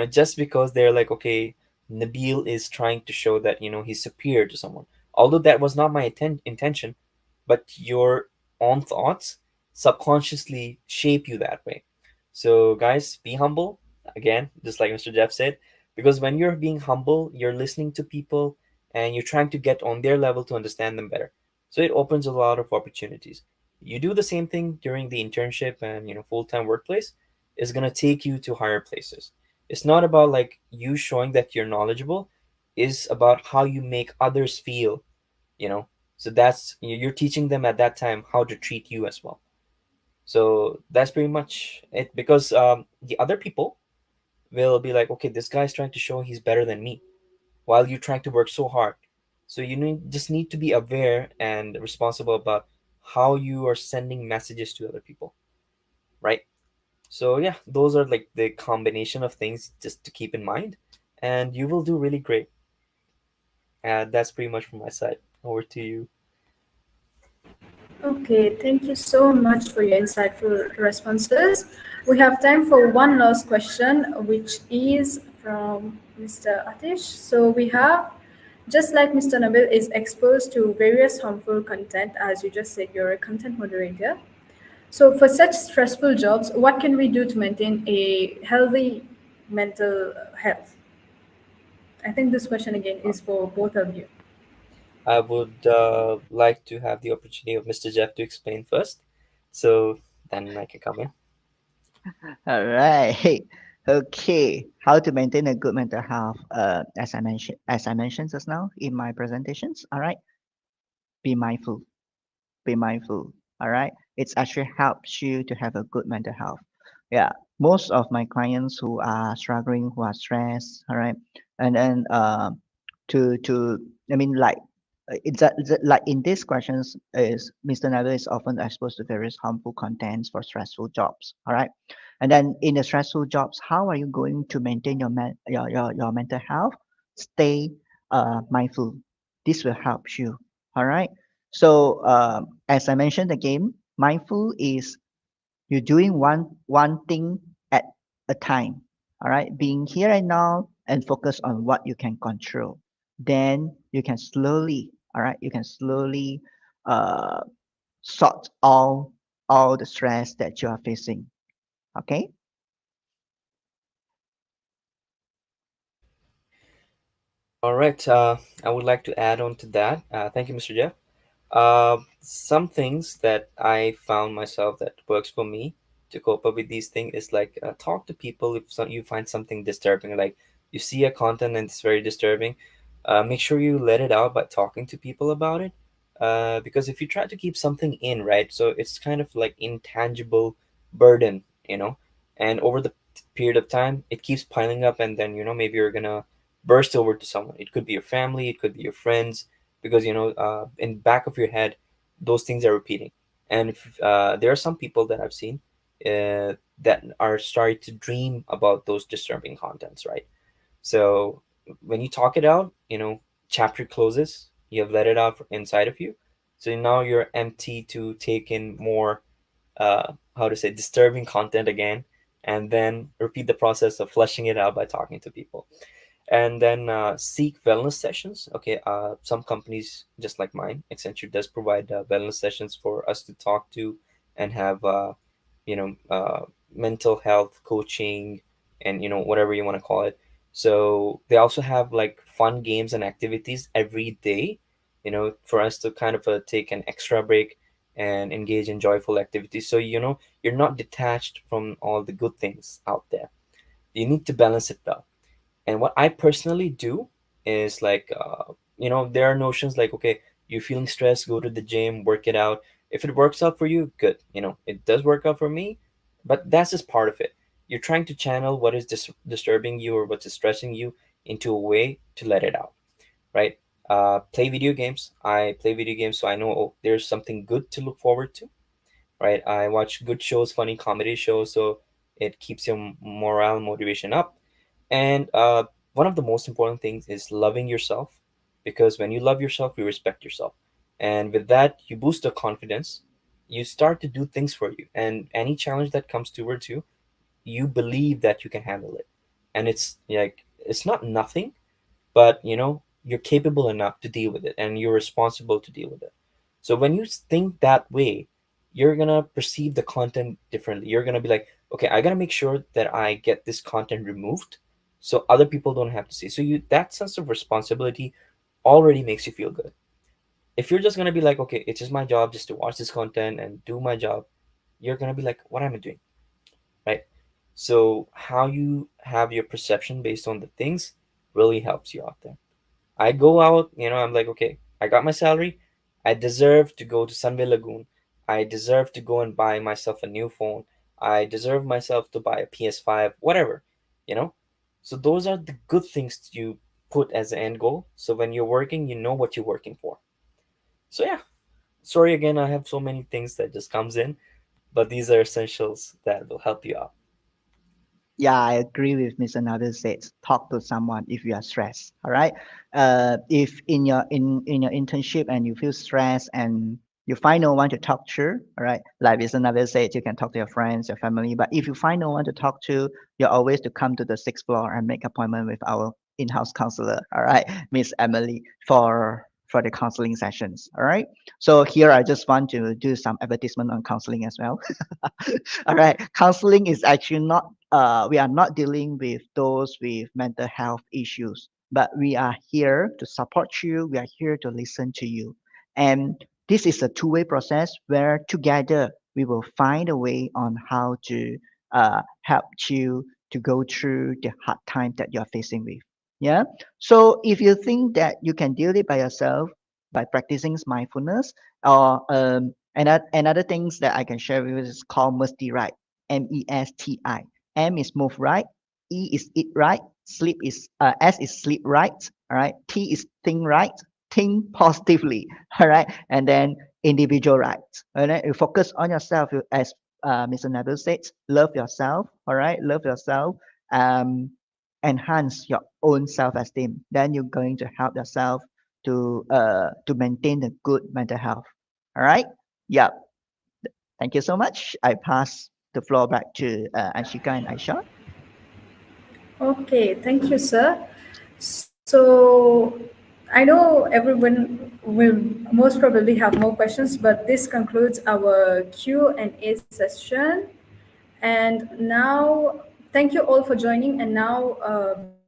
just because they're like, okay, Nabil is trying to show that he's superior to someone, although that was not my intention. But your own thoughts subconsciously shape you that way. So guys, be humble, again, just like Mr. Jeff said, because when you're being humble, you're listening to people, and you're trying to get on their level to understand them better. So it opens a lot of opportunities. You do the same thing during the internship and full-time workplace, is going to take you to higher places. It's not about like you showing that you're knowledgeable, is about how you make others feel, you know. So that's, you're teaching them at that time how to treat you as well. So that's pretty much it, because the other people will be like, okay, this guy's trying to show he's better than me, while you're trying to work so hard. So just need to be aware and responsible about how you are sending messages to other people, right? So yeah, those are like the combination of things just to keep in mind, and you will do really great. And that's pretty much from my side. Over to you. Okay, thank you so much for your insightful responses. We have time for one last question, which is from Mr. Atish. So we have, just like Mr. Nabil is exposed to various harmful content, as you just said, you're a content moderator. So for such stressful jobs, what can we do to maintain a healthy mental health? I think this question again is for both of you. I would like to have the opportunity of Mr. Jeff to explain first, so then I can come in. All right. Okay. How to maintain a good mental health? As I mentioned just now in my presentations. All right. Be mindful. Be mindful. All right. It's actually helps you to have a good mental health. Yeah. Most of my clients who are struggling, who are stressed. All right. And then to I mean like like in these questions is Mr. Nader is often exposed to various harmful contents for stressful jobs. All right. And then in the stressful jobs, how are you going to maintain your mental health? Stay mindful. This will help you. All right. So as I mentioned again, mindful is you're doing one thing at a time. All right. Being here and now and focus on what you can control. Then you can slowly, all right, you can slowly uh, sort all the stress that you are facing. Okay. All right. I would like to add on to that. Thank you, Mr. Jeff. Some things that I found myself that works for me to cope up with these things is like, talk to people if you find something disturbing, like you see a content and it's very disturbing. Make sure you let it out by talking to people about it. Because if you try to keep something in, right, so it's kind of like intangible burden, and over the period of time, it keeps piling up, and then maybe you're gonna burst over to someone. It could be your family, it could be your friends, because in back of your head, those things are repeating. And if, there are some people that I've seen that are starting to dream about those disturbing contents, right? So when you talk it out, chapter closes, you have let it out inside of you. So now you're empty to take in more, how to say, disturbing content again, and then repeat the process of flushing it out by talking to people. And then seek wellness sessions. Okay, some companies, just like mine, Accenture, does provide wellness sessions for us to talk to and have, you know, uh, mental health coaching, and whatever you want to call it. So they also have like fun games and activities every day, for us to kind of take an extra break and engage in joyful activities. So you're not detached from all the good things out there. You need to balance it well. And what I personally do is like, there are notions like, okay, you're feeling stressed, go to the gym, work it out. If it works out for you, good. It does work out for me, but that's just part of it. You're trying to channel what is disturbing you or what's stressing you into a way to let it out, right? Play video games. I play video games, so I know, oh, there's something good to look forward to, right? I watch good shows, funny comedy shows, so it keeps your morale, motivation up. And one of the most important things is loving yourself, because when you love yourself, you respect yourself. And with that, you boost the confidence. You start to do things for you. And any challenge that comes towards you, you believe that you can handle it. And it's like, it's not nothing, but you're capable enough to deal with it, and you're responsible to deal with it. So when you think that way, you're gonna perceive the content differently. You're gonna be like, okay, I gotta make sure that I get this content removed so other people don't have to see. So you that sense of responsibility already makes you feel good. If you're just gonna be like, okay, it's just my job just to watch this content and do my job, you're gonna be like, what am I doing? Right? So how you have your perception based on the things really helps you out there. I go out, I'm like, okay, I got my salary. I deserve to go to Sunway Lagoon. I deserve to go and buy myself a new phone. I deserve myself to buy a PS5, whatever, you know? So those are the good things you put as an end goal. So when you're working, you know what you're working for. So yeah, sorry again, I have so many things that just comes in, but these are essentials that will help you out. Yeah, I agree with Mr. Nabil says. Talk to someone if you are stressed. All right. If in your internship and you feel stressed and you find no one to talk to, all right. Like Mr. Nabil said, you can talk to your friends, your family. But if you find no one to talk to, you're always to come to the sixth floor and make appointment with our in-house counselor. All right, Miss Emily, for the counseling sessions. All right. So here I just want to do some advertisement on counseling as well. All right. Counseling is actually not, we are not dealing with those with mental health issues, but we are here to support you. We are here to listen to you. And this is a two-way process where together we will find a way on how to help you to go through the hard time that you're facing with. Yeah. So if you think that you can deal it by yourself by practicing mindfulness, or another things that I can share with you is called Mesti right. MESTI. M is move right. E is eat right. Sleep is S is sleep right. All right. T is think right. Think positively. All right. And then individual rights. All right. You focus on yourself, as Mr. Nabil said. Love yourself. All right. Love yourself. Um, Enhance your own self-esteem. Then you're going to help yourself to maintain a good mental health. All right. Yeah. Thank you so much. I pass the floor back to Anshika and Aisha. Okay, thank you, sir. So I know everyone will most probably have more questions, but this concludes our Q&A session. And now, thank you all for joining. And now,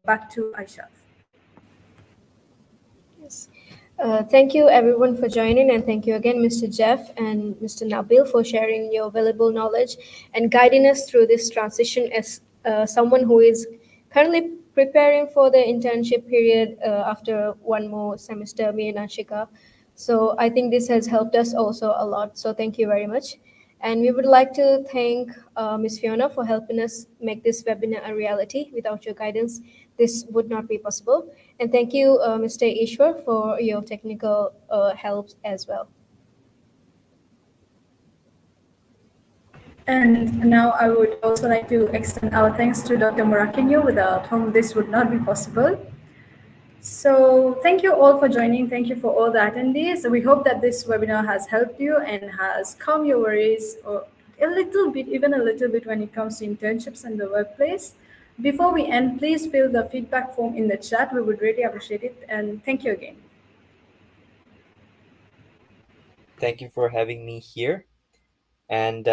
back to Aisha. Yes. Thank you everyone for joining, and thank you again, Mr. Jeff and Mr. Nabil, for sharing your valuable knowledge and guiding us through this transition as someone who is currently preparing for the internship period after one more semester, me and Ashika. So I think this has helped us also a lot. So thank you very much. And we would like to thank Ms. Fiona for helping us make this webinar a reality. Without your guidance, this would not be possible. And thank you, Mr. Ishwar, for your technical help as well. And now I would also like to extend our thanks to Dr. Murakinyo, without whom this would not be possible. So thank you all for joining. Thank you for all the attendees. We hope that this webinar has helped you and has calmed your worries or a little bit, even a little bit, when it comes to internships in the workplace. Before we end, please fill the feedback form in the chat. We would really appreciate it. And thank you again. Thank you for having me here. And